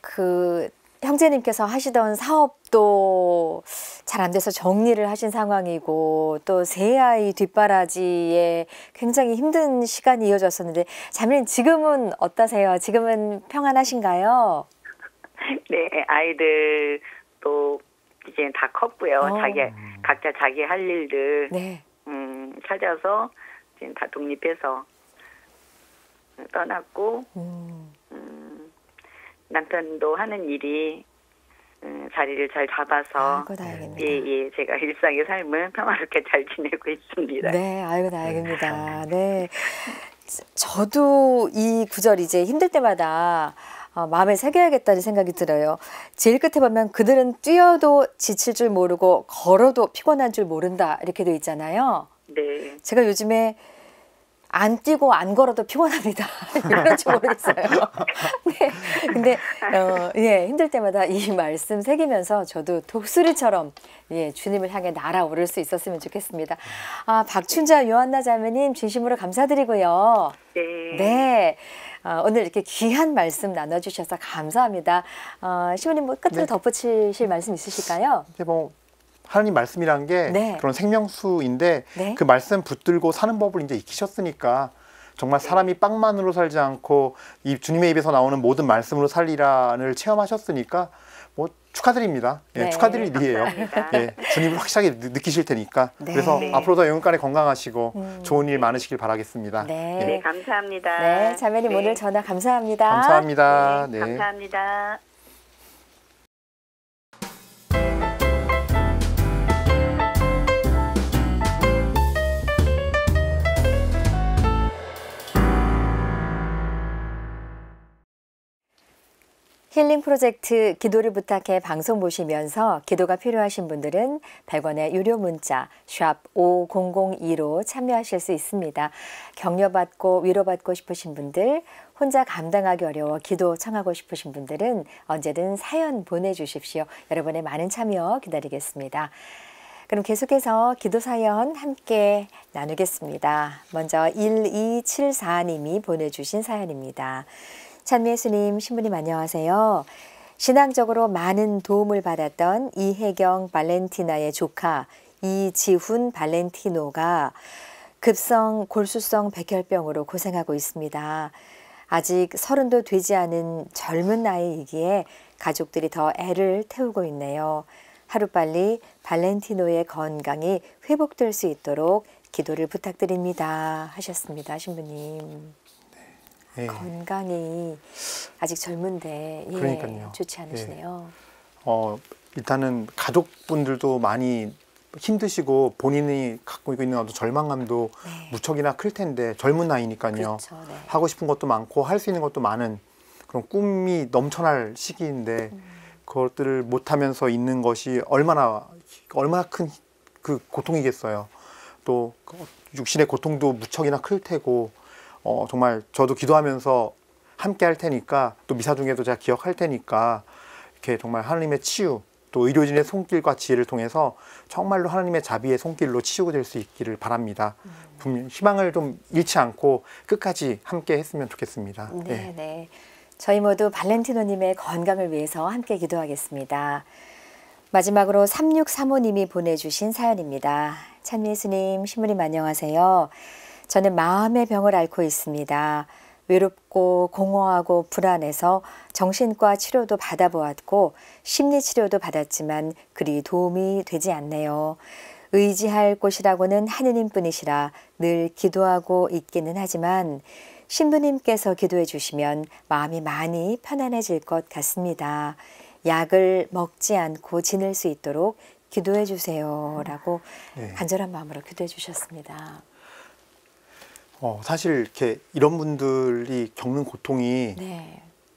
그 형제님께서 하시던 사업도 잘 안 돼서 정리를 하신 상황이고 또 새 아이 뒷바라지에 굉장히 힘든 시간이 이어졌었는데 자매님 지금은 어떠세요? 지금은 평안하신가요? 네, 아이들도 이제 다 컸고요. 각자 자기 할 일들 네. 찾아서 지금 다 독립해서 떠났고 남편도 하는 일이 자리를 잘 잡아서 아이고, 다행입니다. 예, 제가 일상의 삶을 평화롭게 잘 지내고 있습니다. 네, 아이고 다행입니다. 네, 저도 이 구절 이제 힘들 때마다 마음에 새겨야겠다는 생각이 들어요. 제일 끝에 보면 그들은 뛰어도 지칠 줄 모르고 걸어도 피곤한 줄 모른다 이렇게 돼 있잖아요. 네. 제가 요즘에 안 뛰고 안 걸어도 피곤합니다. 이런지 모르겠어요. 네. 근데 예, 힘들 때마다 이 말씀 새기면서 저도 독수리처럼 예, 주님을 향해 날아오를 수 있었으면 좋겠습니다. 박춘자 요한나 자매님 진심으로 감사드리고요. 네. 네. 오늘 이렇게 귀한 말씀 나눠주셔서 감사합니다. 시모님 뭐 끝으로 덧붙이실 말씀 있으실까요? 이제 뭐 하나님 말씀이란 게 네. 그런 생명수인데 네. 그 말씀 붙들고 사는 법을 이제 익히셨으니까 정말 사람이 빵만으로 살지 않고 이 주님의 입에서 나오는 모든 말씀으로 살리라를 체험하셨으니까 뭐 축하드립니다. 예, 네. 축하드릴 일이에요. 예, 주님을 확실하게 느끼실 테니까. 네. 그래서 네. 앞으로도 영혼간에 건강하시고 좋은 일 많으시길 바라겠습니다. 네. 네, 감사합니다. 네, 자매님 네. 오늘 전화 감사합니다. 감사합니다. 네, 네. 감사합니다. 힐링 프로젝트 기도를 부탁해 방송 보시면서 기도가 필요하신 분들은 100원의 유료 문자 샵 5002로 참여하실 수 있습니다. 격려받고 위로받고 싶으신 분들, 혼자 감당하기 어려워 기도 청하고 싶으신 분들은 언제든 사연 보내주십시오. 여러분의 많은 참여 기다리겠습니다. 그럼 계속해서 기도 사연 함께 나누겠습니다. 먼저 1274님이 보내주신 사연입니다. 찬미예수님, 신부님 안녕하세요. 신앙적으로 많은 도움을 받았던 이혜경 발렌티나의 조카 이지훈 발렌티노가 급성 골수성 백혈병으로 고생하고 있습니다. 아직 30도 되지 않은 젊은 나이이기에 가족들이 더 애를 태우고 있네요. 하루빨리 발렌티노의 건강이 회복될 수 있도록 기도를 부탁드립니다. 하셨습니다. 신부님. 예. 건강이 아직 젊은데 그러니까요. 좋지 않으시네요. 일단은 가족분들도 많이 힘드시고 본인이 갖고 있는 어떤 절망감도 무척이나 클 텐데 젊은 나이니까요. 그렇죠, 네. 하고 싶은 것도 많고 할 수 있는 것도 많은 그런 꿈이 넘쳐날 시기인데 그것들을 못하면서 있는 것이 얼마나 큰 그 고통이겠어요. 또 육신의 고통도 무척이나 클 테고 정말 저도 기도하면서 함께 할 테니까 또 미사 중에도 제가 기억할 테니까 이렇게 정말 하나님의 치유 또 의료진의 손길과 지혜를 통해서 정말로 하나님의 자비의 손길로 치유될 수 있기를 바랍니다. 분명 희망을 좀 잃지 않고 끝까지 함께 했으면 좋겠습니다. 네, 네. 저희 모두 발렌티노님의 건강을 위해서 함께 기도하겠습니다. 마지막으로 3635님이 보내주신 사연입니다. 찬미예수님, 신부님 안녕하세요. 저는 마음의 병을 앓고 있습니다. 외롭고 공허하고 불안해서 정신과 치료도 받아보았고 심리치료도 받았지만 그리 도움이 되지 않네요. 의지할 곳이라고는 하느님뿐이시라 늘 기도하고 있기는 하지만 신부님께서 기도해 주시면 마음이 많이 편안해질 것 같습니다. 약을 먹지 않고 지낼 수 있도록 기도해 주세요. 라고 간절한 마음으로 기도해 주셨습니다. 사실 이렇게 이런 분들이 겪는 고통이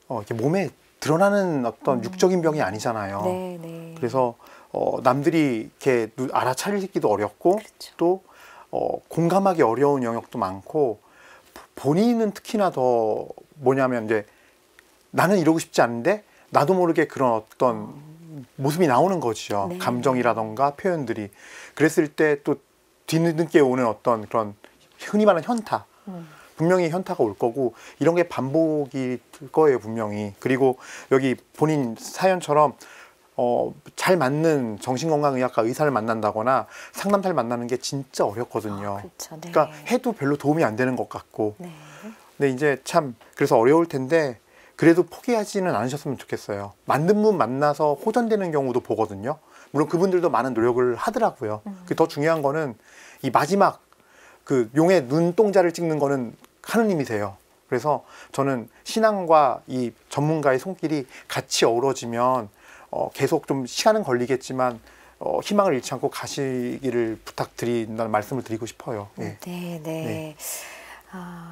이렇게 몸에 드러나는 어떤 육적인 병이 아니잖아요. 네, 네. 그래서 남들이 이렇게 알아차리기도 어렵고 그렇죠. 또 공감하기 어려운 영역도 많고 본인은 특히나 더 뭐냐면 이제 나는 이러고 싶지 않은데 나도 모르게 그런 어떤 모습이 나오는 거죠. 네. 감정이라던가 표현들이. 그랬을 때 또 뒤늦게 오는 어떤 그런 흔히 말하는 현타. 분명히 현타가 올 거고 이런 게 반복일 거예요, 분명히. 그리고 여기 본인 사연처럼 잘 맞는 정신건강의학과 의사를 만난다거나 상담사를 만나는 게 진짜 어렵거든요. 그렇죠. 네. 그러니까 해도 별로 도움이 안 되는 것 같고. 네. 근데 이제 참 그래서 어려울 텐데 그래도 포기하지는 않으셨으면 좋겠어요. 맞는 분 만나서 호전되는 경우도 보거든요. 물론 그분들도 많은 노력을 하더라고요. 더 중요한 거는 이 마지막 그 용의 눈동자를 찍는 거는 하느님이세요. 그래서 저는 신앙과 이 전문가의 손길이 같이 어우러지면 계속 좀 시간은 걸리겠지만 희망을 잃지 않고 가시기를 부탁드린다는 말씀을 드리고 싶어요. 예. 네, 네.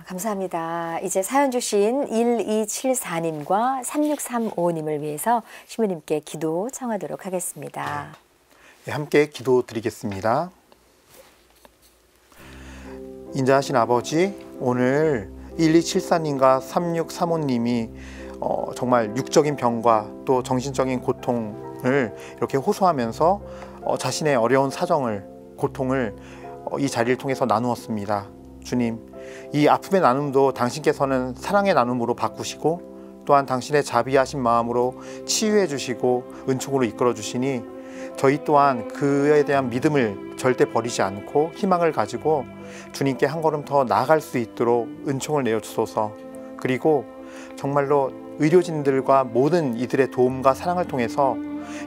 감사합니다. 이제 사연 주신 1274님과 3635님을 위해서 신부님께 기도 청하도록 하겠습니다. 네, 함께 기도 드리겠습니다. 인자하신 아버지, 오늘 1274님과 3635님이 정말 육적인 병과 또 정신적인 고통을 이렇게 호소하면서 자신의 어려운 사정을, 고통을 이 자리를 통해서 나누었습니다. 주님, 이 아픔의 나눔도 당신께서는 사랑의 나눔으로 바꾸시고 또한 당신의 자비하신 마음으로 치유해 주시고 은총으로 이끌어 주시니 저희 또한 그에 대한 믿음을 절대 버리지 않고 희망을 가지고 주님께 한 걸음 더 나아갈 수 있도록 은총을 내어주소서. 그리고 정말로 의료진들과 모든 이들의 도움과 사랑을 통해서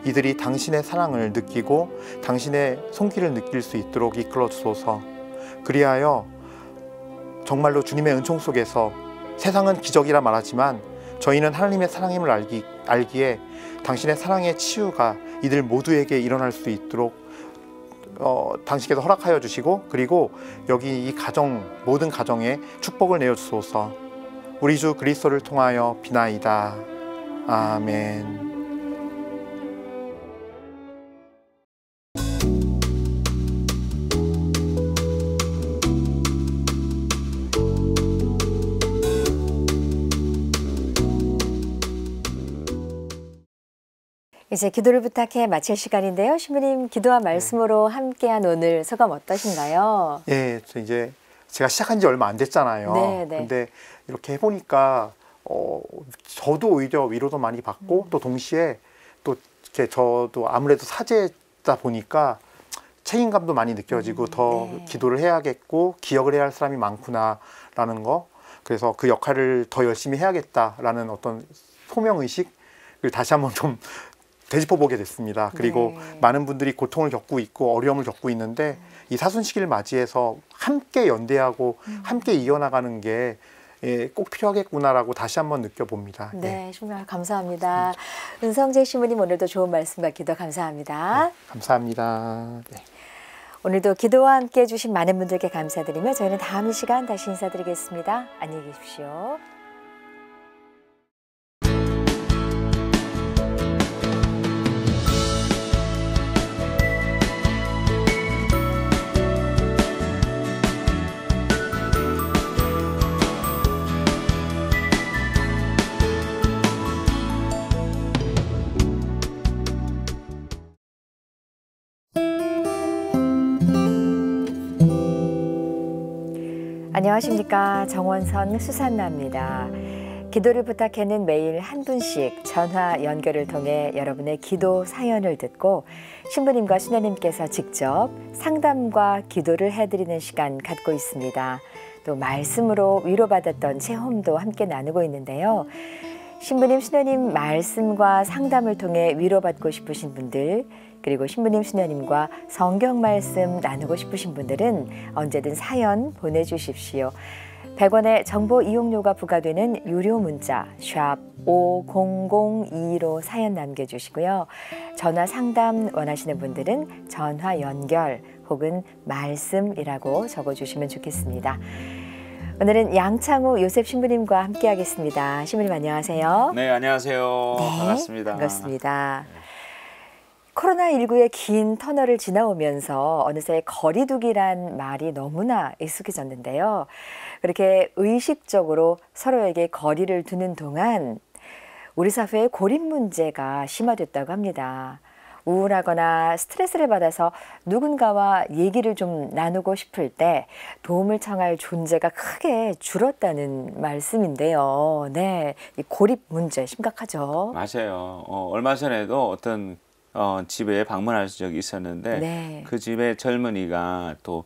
이들이 당신의 사랑을 느끼고 당신의 손길을 느낄 수 있도록 이끌어 주소서. 그리하여 정말로 주님의 은총 속에서 세상은 기적이라 말하지만 저희는 하나님의 사랑임을 알기에 당신의 사랑의 치유가 이들 모두에게 일어날 수 있도록 당신께서 허락하여 주시고 그리고 여기 이 가정 모든 가정에 축복을 내어 주소서. 우리 주 그리스도를 통하여 비나이다. 아멘. 이제 기도를 부탁해 마칠 시간인데요. 신부님 기도와 말씀으로 함께한 오늘 소감 어떠신가요? 예, 이제 제가 시작한 지 얼마 안 됐잖아요. 네. 근데 이렇게 해보니까 저도 오히려 위로도 많이 받고 또 동시에 또 이렇게 저도 아무래도 사제다 보니까 책임감도 많이 느껴지고 더 네. 기도를 해야겠고 기억을 해야 할 사람이 많구나라는 거. 그래서 그 역할을 더 열심히 해야겠다라는 어떤 소명의식을 다시 한번 좀 되짚어보게 됐습니다. 그리고 네. 많은 분들이 고통을 겪고 있고 어려움을 겪고 있는데 이 사순시기를 맞이해서 함께 연대하고 함께 이어나가는 게 꼭 필요하겠구나라고 다시 한번 느껴봅니다. 네, 정말 감사합니다. 은성재 신부님 오늘도 좋은 말씀과 기도 감사합니다. 네, 감사합니다. 네. 오늘도 기도와 함께 해주신 많은 분들께 감사드리며 저희는 다음 시간 다시 인사드리겠습니다. 안녕히 계십시오. 안녕하십니까. 정원선 수산나입니다. 기도를 부탁해는 매일 한 분씩 전화 연결을 통해 여러분의 기도 사연을 듣고 신부님과 수녀님께서 직접 상담과 기도를 해드리는 시간 갖고 있습니다. 또 말씀으로 위로받았던 체험도 함께 나누고 있는데요. 신부님, 수녀님 말씀과 상담을 통해 위로받고 싶으신 분들, 그리고 신부님, 수녀님과 성경 말씀 나누고 싶으신 분들은 언제든 사연 보내주십시오. 100원의 정보 이용료가 부과되는 유료 문자 샵 5002로 사연 남겨주시고요. 전화 상담 원하시는 분들은 전화 연결 혹은 말씀이라고 적어주시면 좋겠습니다. 오늘은 양창우 요셉 신부님과 함께하겠습니다. 신부님 안녕하세요. 네, 안녕하세요. 네, 반갑습니다. 반갑습니다. 코로나19의 긴 터널을 지나오면서 어느새 거리두기란 말이 너무나 익숙해졌는데요. 그렇게 의식적으로 서로에게 거리를 두는 동안 우리 사회의 고립 문제가 심화됐다고 합니다. 우울하거나 스트레스를 받아서 누군가와 얘기를 좀 나누고 싶을 때 도움을 청할 존재가 크게 줄었다는 말씀인데요. 네, 이 고립 문제 심각하죠. 맞아요. 얼마 전에도 어떤 집에 방문할 적이 있었는데 네. 그 집에 젊은이가 또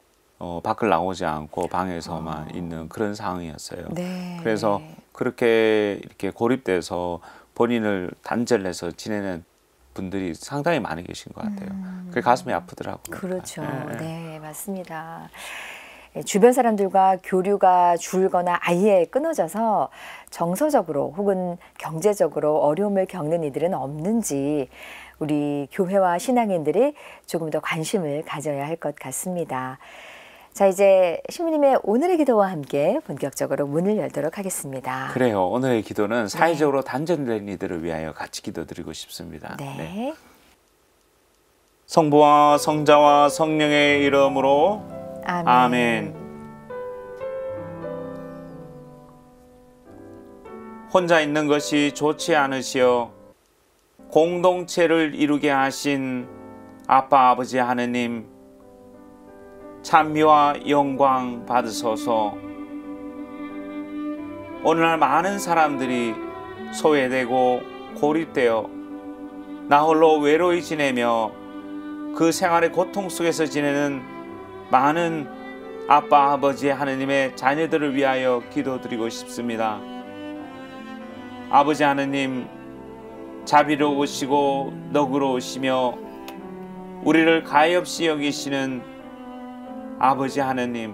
밖을 나오지 않고 방에서만 있는 그런 상황이었어요. 네. 그래서 그렇게 이렇게 고립돼서 본인을 단절해서 지내는 분들이 상당히 많이 계신 것 같아요. 그게 가슴이 아프더라고요. 그렇죠. 네. 네, 맞습니다. 주변 사람들과 교류가 줄거나 아예 끊어져서 정서적으로 혹은 경제적으로 어려움을 겪는 이들은 없는지 우리 교회와 신앙인들이 조금 더 관심을 가져야 할 것 같습니다. 자, 이제 신부님의 오늘의 기도와 함께 본격적으로 문을 열도록 하겠습니다. 그래요. 오늘의 기도는 사회적으로 단절된 이들을 위하여 같이 기도드리고 싶습니다. 네. 성부와 성자와 성령의 이름으로 아멘. 혼자 있는 것이 좋지 않으시어 공동체를 이루게 하신 아빠 아버지 하느님, 찬미와 영광 받으소서. 오늘날 많은 사람들이 소외되고 고립되어 나 홀로 외로이 지내며 그 생활의 고통 속에서 지내는 많은 아빠 아버지 하느님의 자녀들을 위하여 기도드리고 싶습니다. 아버지 하느님, 자비로우시고 너그러우시며 우리를 가엾이 여기시는 아버지 하느님,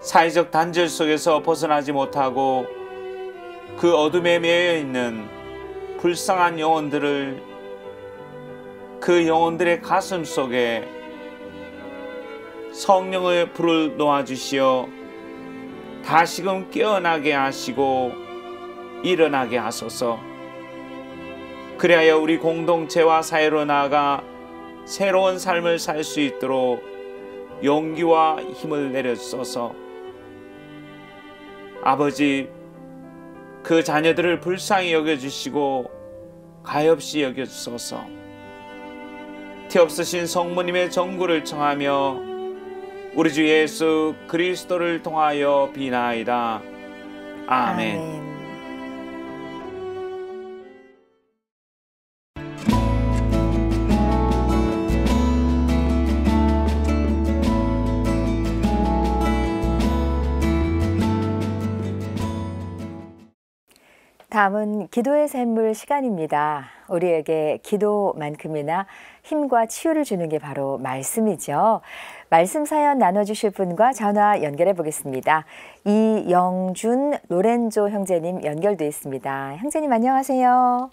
사회적 단절 속에서 벗어나지 못하고 그 어둠에 매여 있는 불쌍한 영혼들을, 그 영혼들의 가슴 속에 성령의 불을 놓아주시어 다시금 깨어나게 하시고 일어나게 하소서. 그리하여 우리 공동체와 사회로 나아가 새로운 삶을 살 수 있도록 용기와 힘을 내려주소서. 아버지, 그 자녀들을 불쌍히 여겨주시고 가엾이 여겨주소서. 티없으신 성모님의 정구를 청하며 우리 주 예수 그리스도를 통하여 비나이다. 아멘. 다음은 기도의 샘물 시간입니다. 우리에게 기도만큼이나 힘과 치유를 주는 게 바로 말씀이죠. 말씀 사연 나눠주실 분과 전화 연결해 보겠습니다. 이영준 로렌조 형제님 연결돼 있습니다. 형제님 안녕하세요.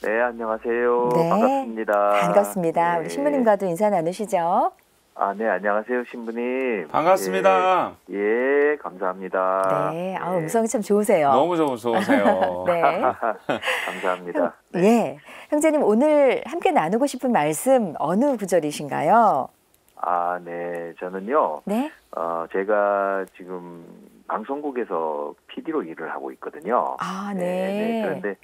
네, 안녕하세요. 네, 반갑습니다. 반갑습니다. 네. 우리 신부님과도 인사 나누시죠. 아, 네, 안녕하세요, 신부님. 반갑습니다. 예, 감사합니다. 네, 음성이 참 좋으세요. 너무 좋으세요. 네. 감사합니다. 예, 형제님 오늘 함께 나누고 싶은 말씀 어느 구절이신가요? 아, 네, 저는요. 네. 제가 지금 방송국에서 PD로 일을 하고 있거든요. 아, 네. 네, 그런데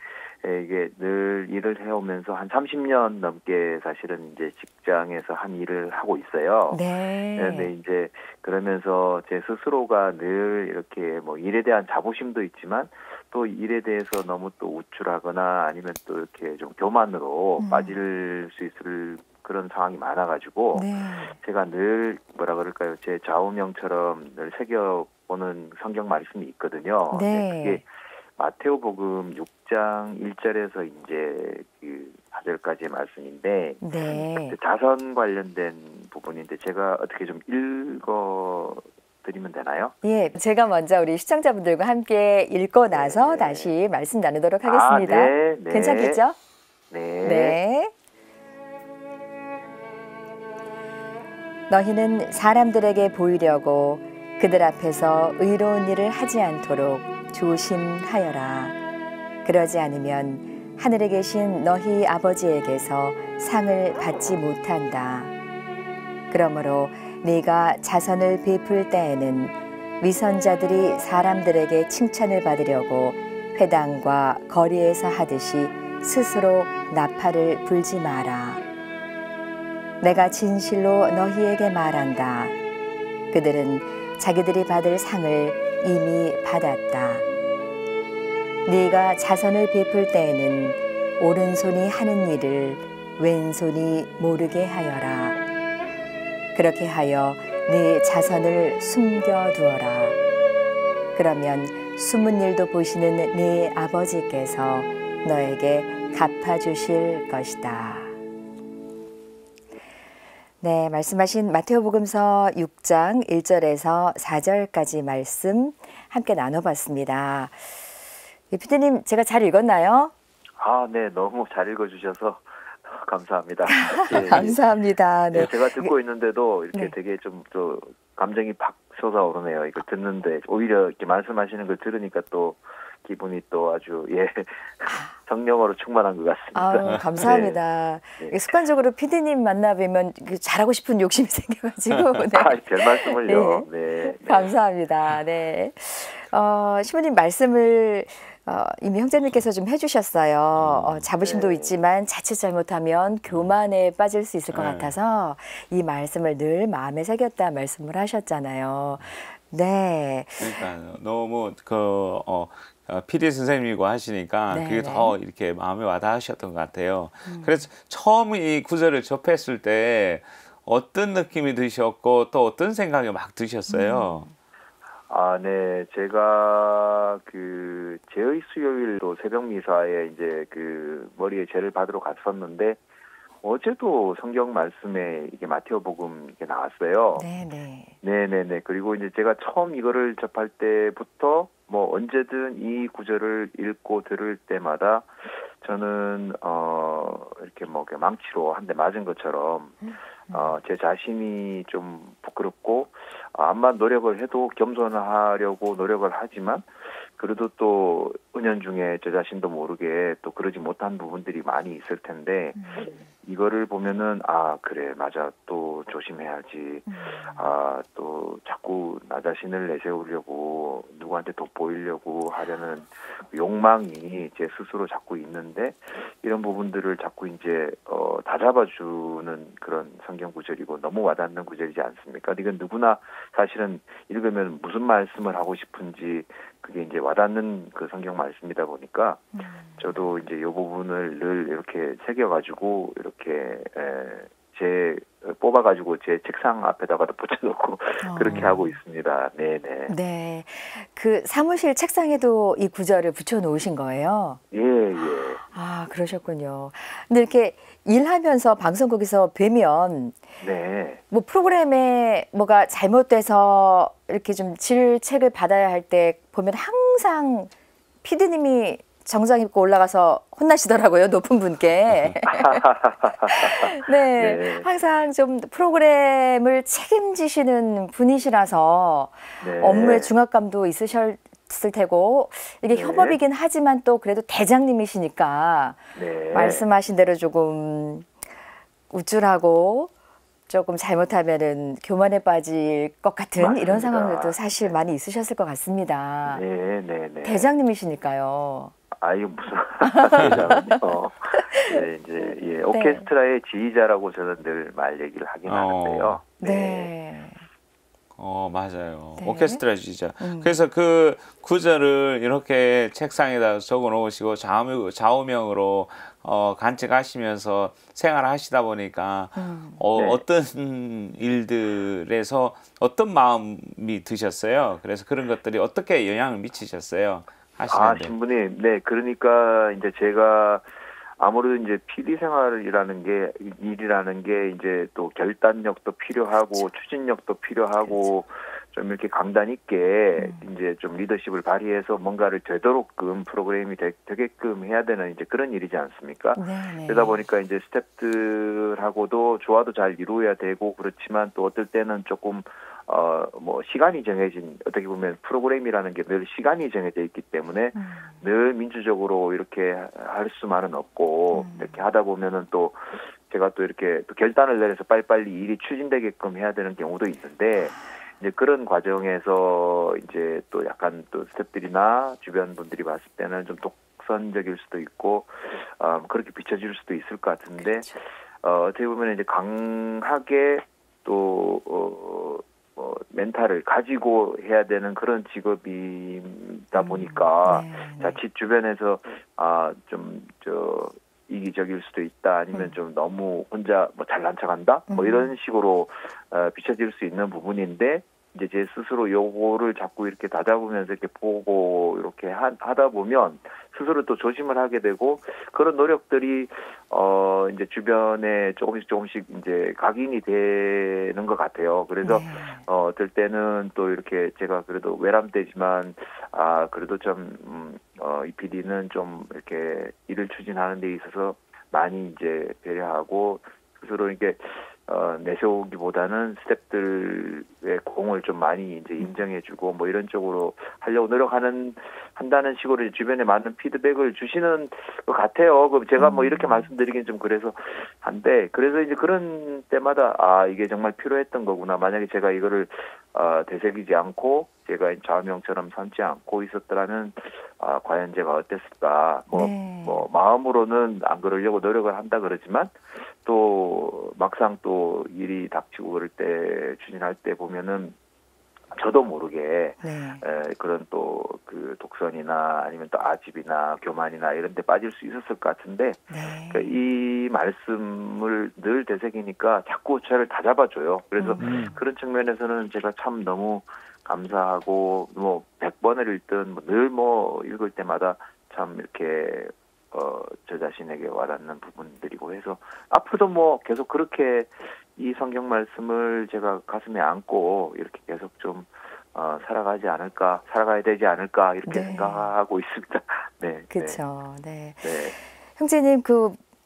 이게 늘 일을 해오면서 한 30년 넘게 사실은 이제 직장에서 한 일을 하고 있어요. 네. 근데 이제 그러면서 제 스스로가 늘 이렇게 뭐 일에 대한 자부심도 있지만 또 일에 대해서 너무 또 우쭐하거나 아니면 또 이렇게 좀 교만으로 빠질 수 있을 그런 상황이 많아가지고 네. 제가 늘 뭐라 그럴까요? 제 좌우명처럼 늘 새겨보는 성경 말씀이 있거든요. 네. 그게 마테오복음 6장 1절에서 이제 그 4절까지의 말씀인데 네. 자선 관련된 부분인데 제가 어떻게 좀 읽어 드리면 되나요? 예, 제가 먼저 우리 시청자분들과 함께 읽고 나서 네. 다시 말씀 나누도록 하겠습니다. 아, 네, 네. 괜찮겠죠? 네. 네. 너희는 사람들에게 보이려고 그들 앞에서 의로운 일을 하지 않도록 조심하여라. 그러지 않으면 하늘에 계신 너희 아버지에게서 상을 받지 못한다. 그러므로 네가 자선을 베풀 때에는 위선자들이 사람들에게 칭찬을 받으려고 회당과 거리에서 하듯이 스스로 나팔을 불지 마라. 내가 진실로 너희에게 말한다. 그들은 자기들이 받을 상을 이미 받았다. 네가 자선을 베풀 때에는 오른손이 하는 일을 왼손이 모르게 하여라. 그렇게 하여 네 자선을 숨겨두어라. 그러면 숨은 일도 보시는 네 아버지께서 너에게 갚아주실 것이다. 네, 말씀하신 마테오복음서 6장 1절에서 4절까지 말씀 함께 나눠봤습니다. 피디님, 제가 잘 읽었나요? 아, 네, 너무 잘 읽어주셔서 감사합니다. 예, 감사합니다. 네. 예, 제가 듣고 있는데도 이렇게 네. 되게 좀 또 감정이 팍 솟아오르네요. 이걸 듣는데 오히려 이렇게 말씀하시는 걸 들으니까 또 기분이 또 아주 성령으로 충만한 것 같습니다. 아유, 감사합니다. 네. 습관적으로 피디님 만나뵈면 잘하고 싶은 욕심이 생겨가지고. 네. 별 말씀을요. 네. 네. 감사합니다. 네. 신부님 말씀을 이미 형제님께서 좀 해주셨어요. 자부심도 네. 있지만 자칫 잘못하면 교만에 빠질 수 있을 것 네. 같아서 이 말씀을 늘 마음에 새겼다 말씀을 하셨잖아요. 네. 그러니까 너무 PD 선생님이고 하시니까 네, 그게 네. 더 이렇게 마음에 와닿으셨던 것 같아요. 그래서 처음 이 구절을 접했을 때 어떤 느낌이 드셨고 또 어떤 생각이 막 드셨어요? 아, 네. 제가 제의 수요일도 새벽 미사에 이제 머리에 죄를 받으러 갔었는데 어제도 성경 말씀에 이게 마테오복음 이게 나왔어요. 네네네. 그리고 이제 제가 처음 이거를 접할 때부터 뭐 언제든 이 구절을 읽고 들을 때마다 저는 이렇게 뭐 망치로 한 대 맞은 것처럼 제 자신이 좀 부끄럽고 암만 노력을 해도 겸손하려고 노력을 하지만 그래도 또 은연중에 저 자신도 모르게 또 그러지 못한 부분들이 많이 있을 텐데 이거를 보면은 아 그래 맞아 또 조심해야지 아 또 자꾸 나 자신을 내세우려고 누구한테 돋보이려고 하려는 욕망이 제 스스로 자꾸 있는데 이런 부분들을 자꾸 이제 다 잡아주는 그런 성경 구절이고 너무 와닿는 구절이지 않습니까? 이건 누구나 사실은 읽으면 무슨 말씀을 하고 싶은지 그게 이제 와닿는 그 성경 말씀이다 보니까 저도 이제 이 부분을 늘 이렇게 새겨가지고 이렇게 뽑아가지고 제 책상 앞에다가도 붙여놓고 그렇게 하고 있습니다. 네네. 네. 그 사무실 책상에도 이 구절을 붙여놓으신 거예요? 예, 예. 아, 그러셨군요. 근데 이렇게 일하면서 방송국에서 뵈면 네. 뭐 프로그램에 뭐가 잘못돼서 이렇게 좀 질책을 받아야 할 때 보면 항상 피디님이 정장 입고 올라가서 혼나시더라고요, 높은 분께. 네, 네. 항상 좀 프로그램을 책임지시는 분이시라서 네. 업무에 중압감도 있으셨을 테고 이게 네. 협업이긴 하지만 또 그래도 대장님이시니까 네. 말씀하신 대로 조금 우쭐하고 조금 잘못하면은 교만에 빠질 것 같은 맞습니다. 이런 상황들도 사실 많이 있으셨을 것 같습니다. 네, 네, 네. 대장님이시니까요. 아유 무슨 대장은요. 네, 이제 예, 오케스트라의 지휘자라고 저는 늘 말 얘기를 하긴 하는데요. 네. 맞아요. 네. 오케스트라 지휘자. 그래서 그 구절을 이렇게 책상에다 적어 놓으시고 좌우명으로 간직하시면서 생활하시다 보니까 네. 어떤 일들에서 어떤 마음이 드셨어요? 그래서 그런 것들이 어떻게 영향을 미치셨어요? 하시는데. 신부님. 네, 그러니까 이제 제가 아무래도 이제 PD 생활이라는 게 일이라는 게 이제 또 결단력도 필요하고 그렇죠. 추진력도 필요하고 좀 이렇게 강단 있게 이제 좀 리더십을 발휘해서 뭔가를 되도록끔 프로그램이 되게끔 해야 되는 이제 그런 일이지 않습니까? 네네. 그러다 보니까 이제 스태프들하고도 조화도 잘 이루어야 되고 그렇지만 또 어떨 때는 조금 뭐 시간이 정해진 어떻게 보면 프로그램이라는 게 늘 시간이 정해져 있기 때문에 늘 민주적으로 이렇게 할 수만은 없고 이렇게 하다 보면은 또 제가 또 이렇게 또 결단을 내려서 빨리빨리 일이 추진되게끔 해야 되는 경우도 있는데 이제 그런 과정에서 이제 또 약간 또 스태프들이나 주변 분들이 봤을 때는 좀 독선적일 수도 있고 그렇게 비춰질 수도 있을 것 같은데 어떻게 보면 이제 강하게 또 멘탈을 가지고 해야 되는 그런 직업이다 보니까 자칫 주변에서 좀 이기적일 수도 있다 아니면 좀 너무 혼자 뭐 잘난 척한다 뭐 이런 식으로 비춰질 수 있는 부분인데 이제 제 스스로 요거를 자꾸 이렇게 다잡으면서 이렇게 보고 이렇게 하다 보면 스스로 또 조심을 하게 되고 그런 노력들이 이제 주변에 조금씩 이제 각인이 되는 것 같아요. 그래서 어떨 때는 또 이렇게 제가 그래도 외람되지만 그래도 좀 이 PD는 좀 이렇게 일을 추진하는 데 있어서 많이 이제 배려하고 스스로 이렇게 내세우기보다는 스태프들의 공을 좀 많이 이제 인정해주고 뭐 이런 쪽으로 하려고 한다는 식으로 주변에 많은 피드백을 주시는 것 같아요. 제가 뭐 이렇게 말씀드리긴 좀 그래서 한데 그래서 이제 그런 때마다 이게 정말 필요했던 거구나. 만약에 제가 이거를 되새기지 않고 제가 좌우명처럼 삼지 않고 있었더라면 과연 제가 어땠을까. 뭐 마음으로는 안 그러려고 노력을 한다 그러지만 또 막상 또 일이 닥치고 그럴 때 추진할 때 보면은 저도 모르게 그런 또 그 독선이나 아니면 또 아집이나 교만이나 이런 데 빠질 수 있었을 것 같은데 그러니까 이 말씀을 늘 되새기니까 자꾸 저를 다 잡아줘요. 그래서 그런 측면에서는 제가 참 너무 감사하고 뭐 100번을 읽든 늘 뭐 읽을 때마다 참 이렇게 저 자신에게 와닿는 부분들이고 해서 앞으로도 뭐 계속 그렇게 이 성경 말씀을 제가 가슴에 안고 이렇게 계속 좀 살아가야 되지 않을까 이렇게 생각하고 있습니다. 네. 그렇죠. 네. 네. 형제님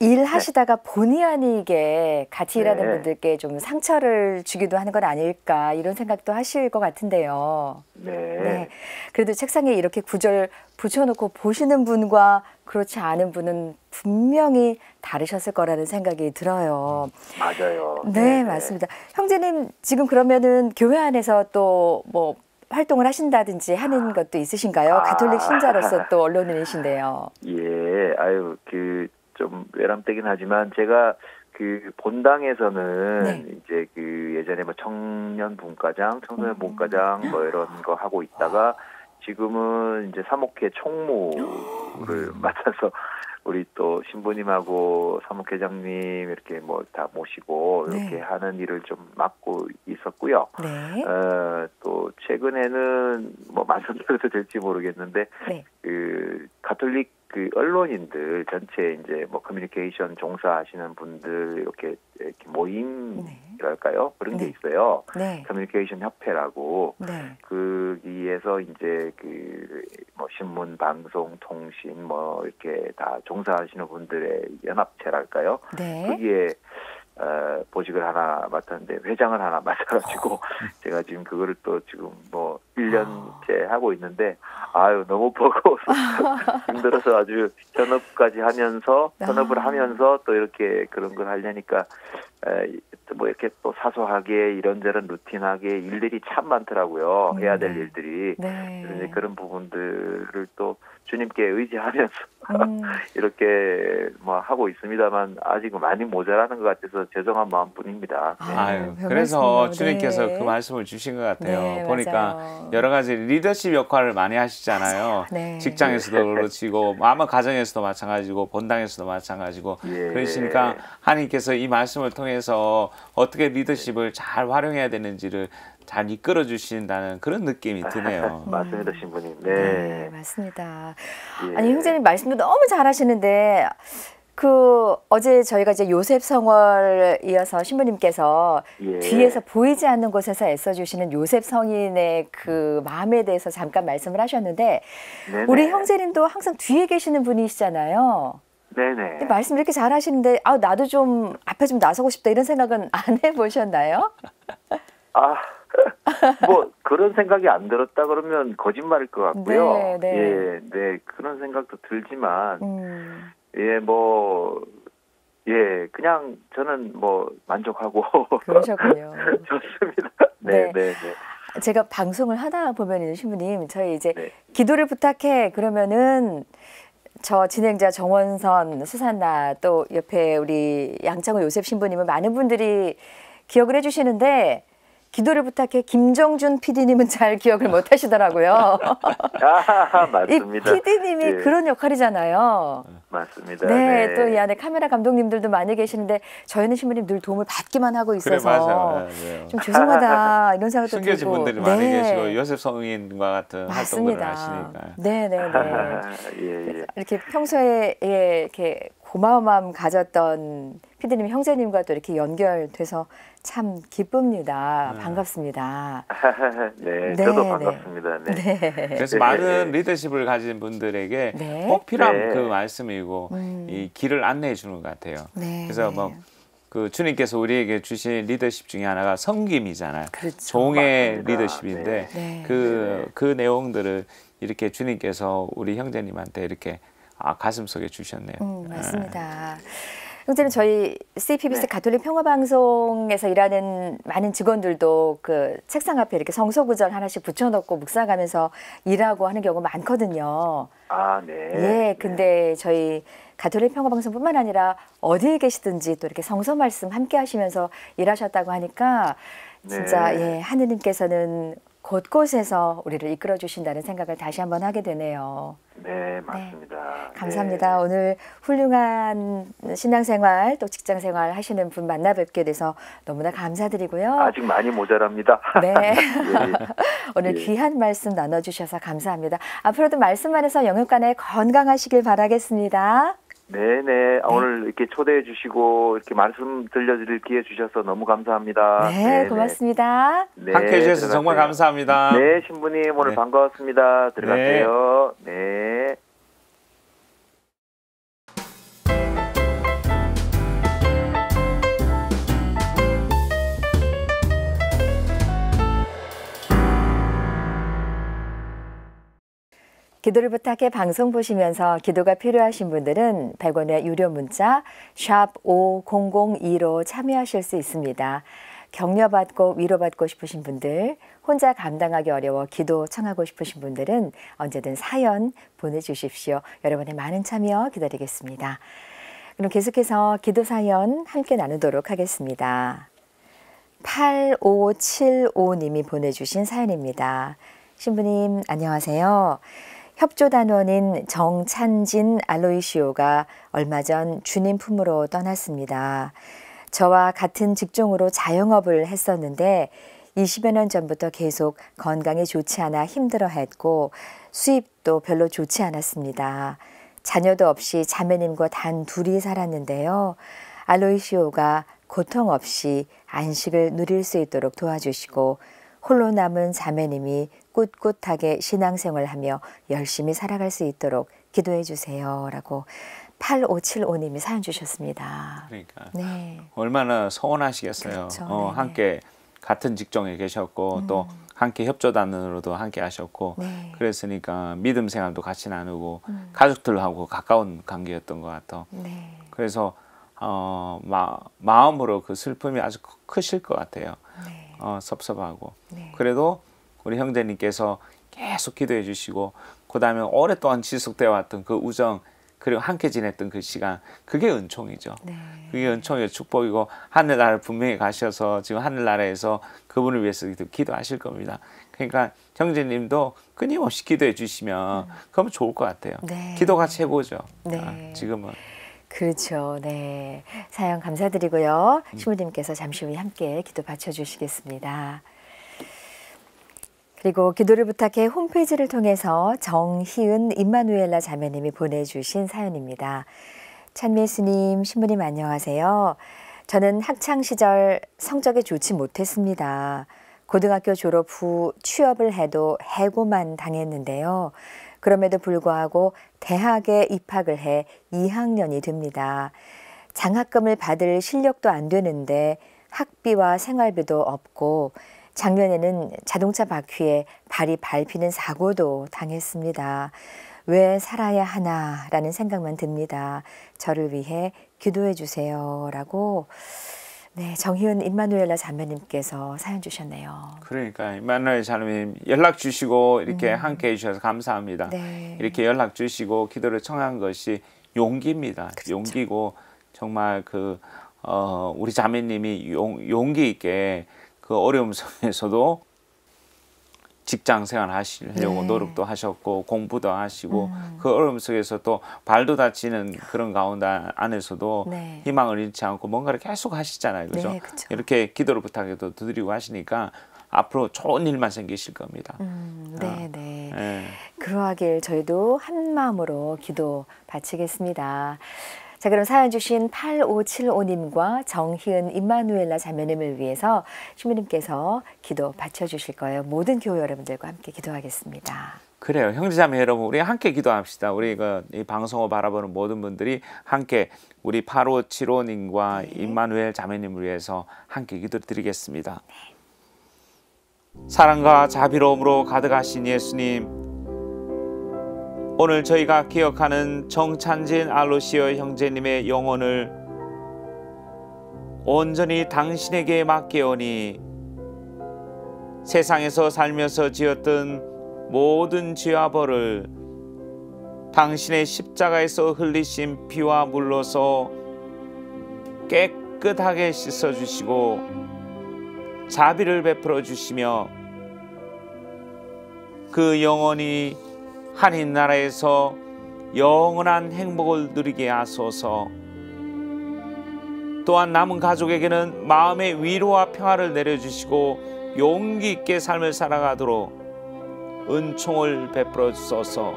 일하시다가 본의 아니게 같이 일하는 네. 분들께 좀 상처를 주기도 하는 건 아닐까 이런 생각도 하실 것 같은데요. 네. 네. 그래도 책상에 이렇게 구절 붙여놓고 보시는 분과 그렇지 않은 분은 분명히 다르셨을 거라는 생각이 들어요. 맞아요. 네, 맞습니다. 형제님 지금 그러면은 교회 안에서 또 뭐 활동을 하신다든지 하는 것도 있으신가요? 가톨릭 신자로서 또 언론인이신데요. 예, 아유, 좀 외람되긴 하지만 제가 본당에서는 네. 이제 예전에 뭐 청년 분과장, 청소년 분과장 뭐 이런 거 하고 있다가 지금은 이제 사목회 총무를 맡아서 우리 또 신부님하고 사목회장님 이렇게 뭐 다 모시고 이렇게 네. 하는 일을 좀 맡고 있었고요. 네. 또 최근에는 뭐 말씀드려도 될지 모르겠는데 네. 가톨릭 언론인들 전체 이제 뭐 커뮤니케이션 종사하시는 분들 이렇게 모임이랄까요? 그런 게 네. 있어요. 네. 커뮤니케이션 협회라고. 네. 거기에서 이제 뭐 신문, 방송, 통신 뭐 이렇게 다 종사하시는 분들의 연합체랄까요? 네. 거기에 보직을 하나 맡았는데 회장을 하나 맡아가지고 제가 지금 그거를 또 지금 뭐 1년째 하고 있는데 아유 너무 버거워서 힘들어서 아주 현업까지 하면서 현업을 하면서 또 이렇게 그런 걸 하려니까 뭐 이렇게 또 사소하게 이런저런 루틴하게 일들이 참 많더라고요. 해야 될 일들이. 네. 그래서 그런 부분들을 또 주님께 의지하면서 이렇게 뭐 하고 있습니다만 아직 많이 모자라는 것 같아서 죄송한 마음뿐입니다. 네. 아유, 별 그래서 말씀이요. 주님께서 네. 그 말씀을 주신 것 같아요. 네, 보니까 맞아요. 여러 가지 리더십 역할을 많이 하시잖아요. 네. 직장에서도 그렇지고 아마 가정에서도 마찬가지고 본당에서도 마찬가지고 예. 그러시니까 하나님께서 이 말씀을 통해서 어떻게 리더십을 잘 활용해야 되는지를 잘 이끌어 주신다는 그런 느낌이 드네요. 맞습니다, 신부님. 네, 네. 맞습니다. 예. 아니 형제님 말씀도 너무 잘하시는데 어제 저희가 이제 요셉 성월 이어서 신부님께서 예. 뒤에서 보이지 않는 곳에서 애써주시는 요셉 성인의 그 마음에 대해서 잠깐 말씀을 하셨는데 네네. 우리 형제님도 항상 뒤에 계시는 분이시잖아요. 네네. 근데 말씀 이렇게 잘하시는데 나도 좀 앞에 좀 나서고 싶다 이런 생각은 안 해보셨나요? 뭐 그런 생각이 안 들었다 그러면 거짓말일 것 같고요. 네, 네. 예, 네 그런 생각도 들지만 그냥 저는 뭐 만족하고 그러셨군요. 좋습니다. 네. 네, 네. 제가 방송을 하다 보면 신부님 저희 이제 네. 기도를 부탁해 그러면은 저 진행자 정원선, 수산나 또 옆에 우리 양창호 요셉 신부님은 많은 분들이 기억을 해주시는데 기도를 부탁해 김정준 PD님은 잘 기억을 못 하시더라고요. 맞습니다. 이 PD님이 예. 그런 역할이잖아요. 맞습니다. 네, 또 이 안에 카메라 감독님들도 많이 계시는데 저희는 신부님 늘 도움을 받기만 하고 그래 있어서 맞아요. 네. 좀 죄송하다 이런 생각도 숨겨진 들고. 분들이 많이 네. 계시고 요셉 성인과 같은 활동들을 맞습니다. 하시니까. 네네네. 예. 이렇게 평소에 이렇게 고마운 마음 가졌던 피디님 형제님과 또 이렇게 연결돼서 참 기쁩니다. 반갑습니다. 네, 네, 저도 네. 반갑습니다. 네. 네. 그래서 많은 리더십을 가진 분들에게 네. 꼭 필요한 네. 그 말씀이고 이 길을 안내해 주는 것 같아요. 네. 그래서 뭐 그 주님께서 우리에게 주신 리더십 중에 하나가 섬김이잖아요. 그렇죠. 종의 맞습니다. 리더십인데 네. 그 내용들을 이렇게 주님께서 우리 형제님한테 이렇게 가슴 속에 주셨네요. 맞습니다. 형제는 저희 CPBC 네. 가톨릭 평화방송에서 일하는 많은 직원들도 그 책상 앞에 이렇게 성소구절 하나씩 붙여놓고 묵상하면서 일하고 하는 경우가 많거든요. 네. 예, 근데 저희 가톨릭 평화방송뿐만 아니라 어디에 계시든지 또 이렇게 성서 말씀 함께 하시면서 일하셨다고 하니까 진짜 네. 예, 하느님께서는 곳곳에서 우리를 이끌어 주신다는 생각을 다시 한번 하게 되네요. 네, 맞습니다. 감사합니다. 네. 오늘 훌륭한 신앙생활 또 직장생활 하시는 분 만나 뵙게 돼서 너무나 감사드리고요. 아직 많이 모자랍니다. 네. 예. 오늘 예. 귀한 말씀 나눠주셔서 감사합니다. 앞으로도 말씀 안에서 영육간에 건강하시길 바라겠습니다. 네네. 오늘 이렇게 초대해 주시고 이렇게 말씀 들려드릴 기회 주셔서 너무 감사합니다. 네, 네네. 고맙습니다. 네, 함께 해주셔서 정말 들어가세요. 감사합니다. 네, 신부님 오늘 네. 반가웠습니다. 들어가세요. 네. 기도를 부탁해 방송 보시면서 기도가 필요하신 분들은 100원의 유료 문자 샵 5002로 참여하실 수 있습니다. 격려받고 위로받고 싶으신 분들, 혼자 감당하기 어려워 기도 청하고 싶으신 분들은 언제든 사연 보내주십시오. 여러분의 많은 참여 기다리겠습니다. 그럼 계속해서 기도 사연 함께 나누도록 하겠습니다. 8575님이 보내주신 사연입니다. 신부님 안녕하세요. 협조단원인 정찬진 알로이시오가 얼마 전 주님 품으로 떠났습니다. 저와 같은 직종으로 자영업을 했었는데 20여 년 전부터 계속 건강이 좋지 않아 힘들어했고 수입도 별로 좋지 않았습니다. 자녀도 없이 자매님과 단 둘이 살았는데요. 알로이시오가 고통 없이 안식을 누릴 수 있도록 도와주시고 홀로 남은 자매님이 꿋꿋하게 신앙생활하며 열심히 살아갈 수 있도록 기도해 주세요. 라고 8575님이 사연 주셨습니다. 그러니까 네. 얼마나 서운하시겠어요. 그렇죠. 네. 함께 같은 직종에 계셨고 또 함께 협조단으로도 함께 하셨고 네. 그랬으니까 믿음 생활도 같이 나누고 가족들하고 가까운 관계였던 것 같아요. 네. 그래서 마음으로 그 슬픔이 아주 크실 것 같아요. 네. 섭섭하고. 네. 그래도 우리 형제님께서 계속 기도해 주시고 그다음에 오랫동안 지속되어 왔던 그 우정 그리고 함께 지냈던 그 시간 그게 은총이죠. 네. 그게 은총이고 축복이고 하늘나라를 분명히 가셔서 지금 하늘나라에서 그분을 위해서 기도하실 겁니다. 그러니까 형제님도 끊임없이 기도해 주시면 그러면 좋을 것 같아요. 네. 기도가 최고죠. 네. 지금은. 그렇죠. 네. 사연 감사드리고요. 신부님께서 잠시 후에 함께 기도 바쳐주시겠습니다. 그리고 기도를 부탁해 홈페이지를 통해서 정희은 임마누엘라 자매님이 보내주신 사연입니다. 찬미스님, 신부님 안녕하세요. 저는 학창시절 성적이 좋지 못했습니다. 고등학교 졸업 후 취업을 해도 해고만 당했는데요. 그럼에도 불구하고 대학에 입학을 해 2학년이 됩니다. 장학금을 받을 실력도 안 되는데 학비와 생활비도 없고 작년에는 자동차 바퀴에 발이 밟히는 사고도 당했습니다. 왜 살아야 하나라는 생각만 듭니다. 저를 위해 기도해 주세요. 라고 네, 정희은 임마누엘라 자매님께서 사연 주셨네요. 그러니까 임마누엘 자매님 연락 주시고 이렇게 함께 해주셔서 감사합니다. 네. 이렇게 연락 주시고 기도를 청한 것이 용기입니다. 그렇죠. 용기고 정말 우리 자매님이 용기 있게 그 어려움 속에서도 직장 생활 하시려고 네. 노력도 하셨고 공부도 하시고 그 어려움 속에서 또 발도 다치는 그런 가운데 안에서도 네. 희망을 잃지 않고 뭔가를 계속 하시잖아요. 그죠? 네, 그렇죠. 이렇게 기도를 부탁해도 드리고 하시니까 앞으로 좋은 일만 생기실 겁니다. 네, 네. 예. 그러하길 저희도 한 마음으로 기도 바치겠습니다. 자, 그럼 사연 주신 8575님과 정희은 임마누엘라 자매님을 위해서 신부님께서 기도 바쳐주실 거예요. 모든 교회 여러분들과 함께 기도하겠습니다. 그래요. 형제자매 여러분, 우리 함께 기도합시다. 우리 이 방송을 바라보는 모든 분들이 함께 우리 8575님과 네. 임마누엘 자매님을 위해서 함께 기도드리겠습니다. 사랑과 자비로움으로 가득하신 예수님, 오늘 저희가 기억하는 정찬진 알로시오 형제님의 영혼을 온전히 당신에게 맡겨오니 세상에서 살면서 지었던 모든 죄와 벌을 당신의 십자가에서 흘리신 피와 물로서 깨끗하게 씻어주시고 자비를 베풀어 주시며 그 영혼이 하늘나라에서 영원한 행복을 누리게 하소서. 또한 남은 가족에게는 마음의 위로와 평화를 내려주시고 용기 있게 삶을 살아가도록 은총을 베풀어 주소서.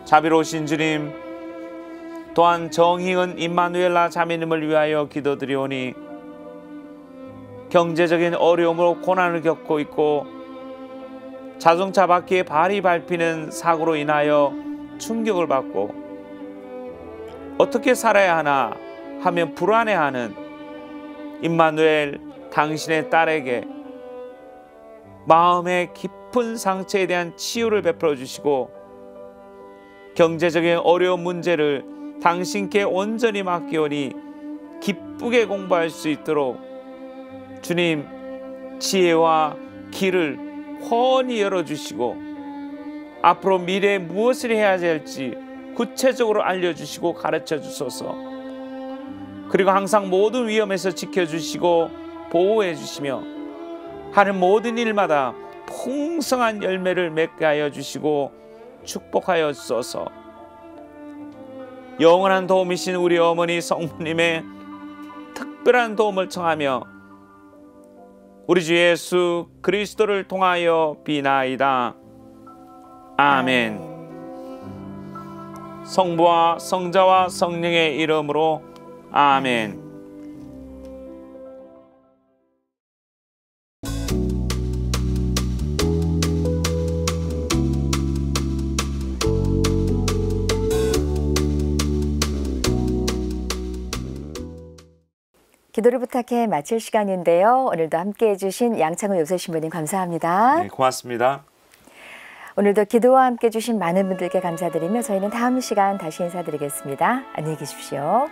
자비로우신 주님, 또한 정희은 임마누엘라 자매님을 위하여 기도드리오니 경제적인 어려움으로 고난을 겪고 있고 자동차 바퀴에 발이 밟히는 사고로 인하여 충격을 받고 어떻게 살아야 하나 하며 불안해하는 임마누엘 당신의 딸에게 마음의 깊은 아픈 상처에 대한 치유를 베풀어 주시고 경제적인 어려운 문제를 당신께 온전히 맡기오니 기쁘게 공부할 수 있도록 주님 지혜와 길을 훤히 열어주시고 앞으로 미래에 무엇을 해야 할지 구체적으로 알려주시고 가르쳐 주소서. 그리고 항상 모든 위험에서 지켜주시고 보호해 주시며 하는 모든 일마다 풍성한 열매를 맺게 하여 주시고 축복하여 주소서. 영원한 도움이신 우리 어머니 성모님의 특별한 도움을 청하며 우리 주 예수 그리스도를 통하여 비나이다. 아멘. 성부와 성자와 성령의 이름으로 아멘. 기도를 부탁해 마칠 시간인데요. 오늘도 함께해 주신 양창훈 요셉신부님 감사합니다. 네, 고맙습니다. 오늘도 기도와 함께 해주신 많은 분들께 감사드리며 저희는 다음 시간 다시 인사드리겠습니다. 안녕히 계십시오.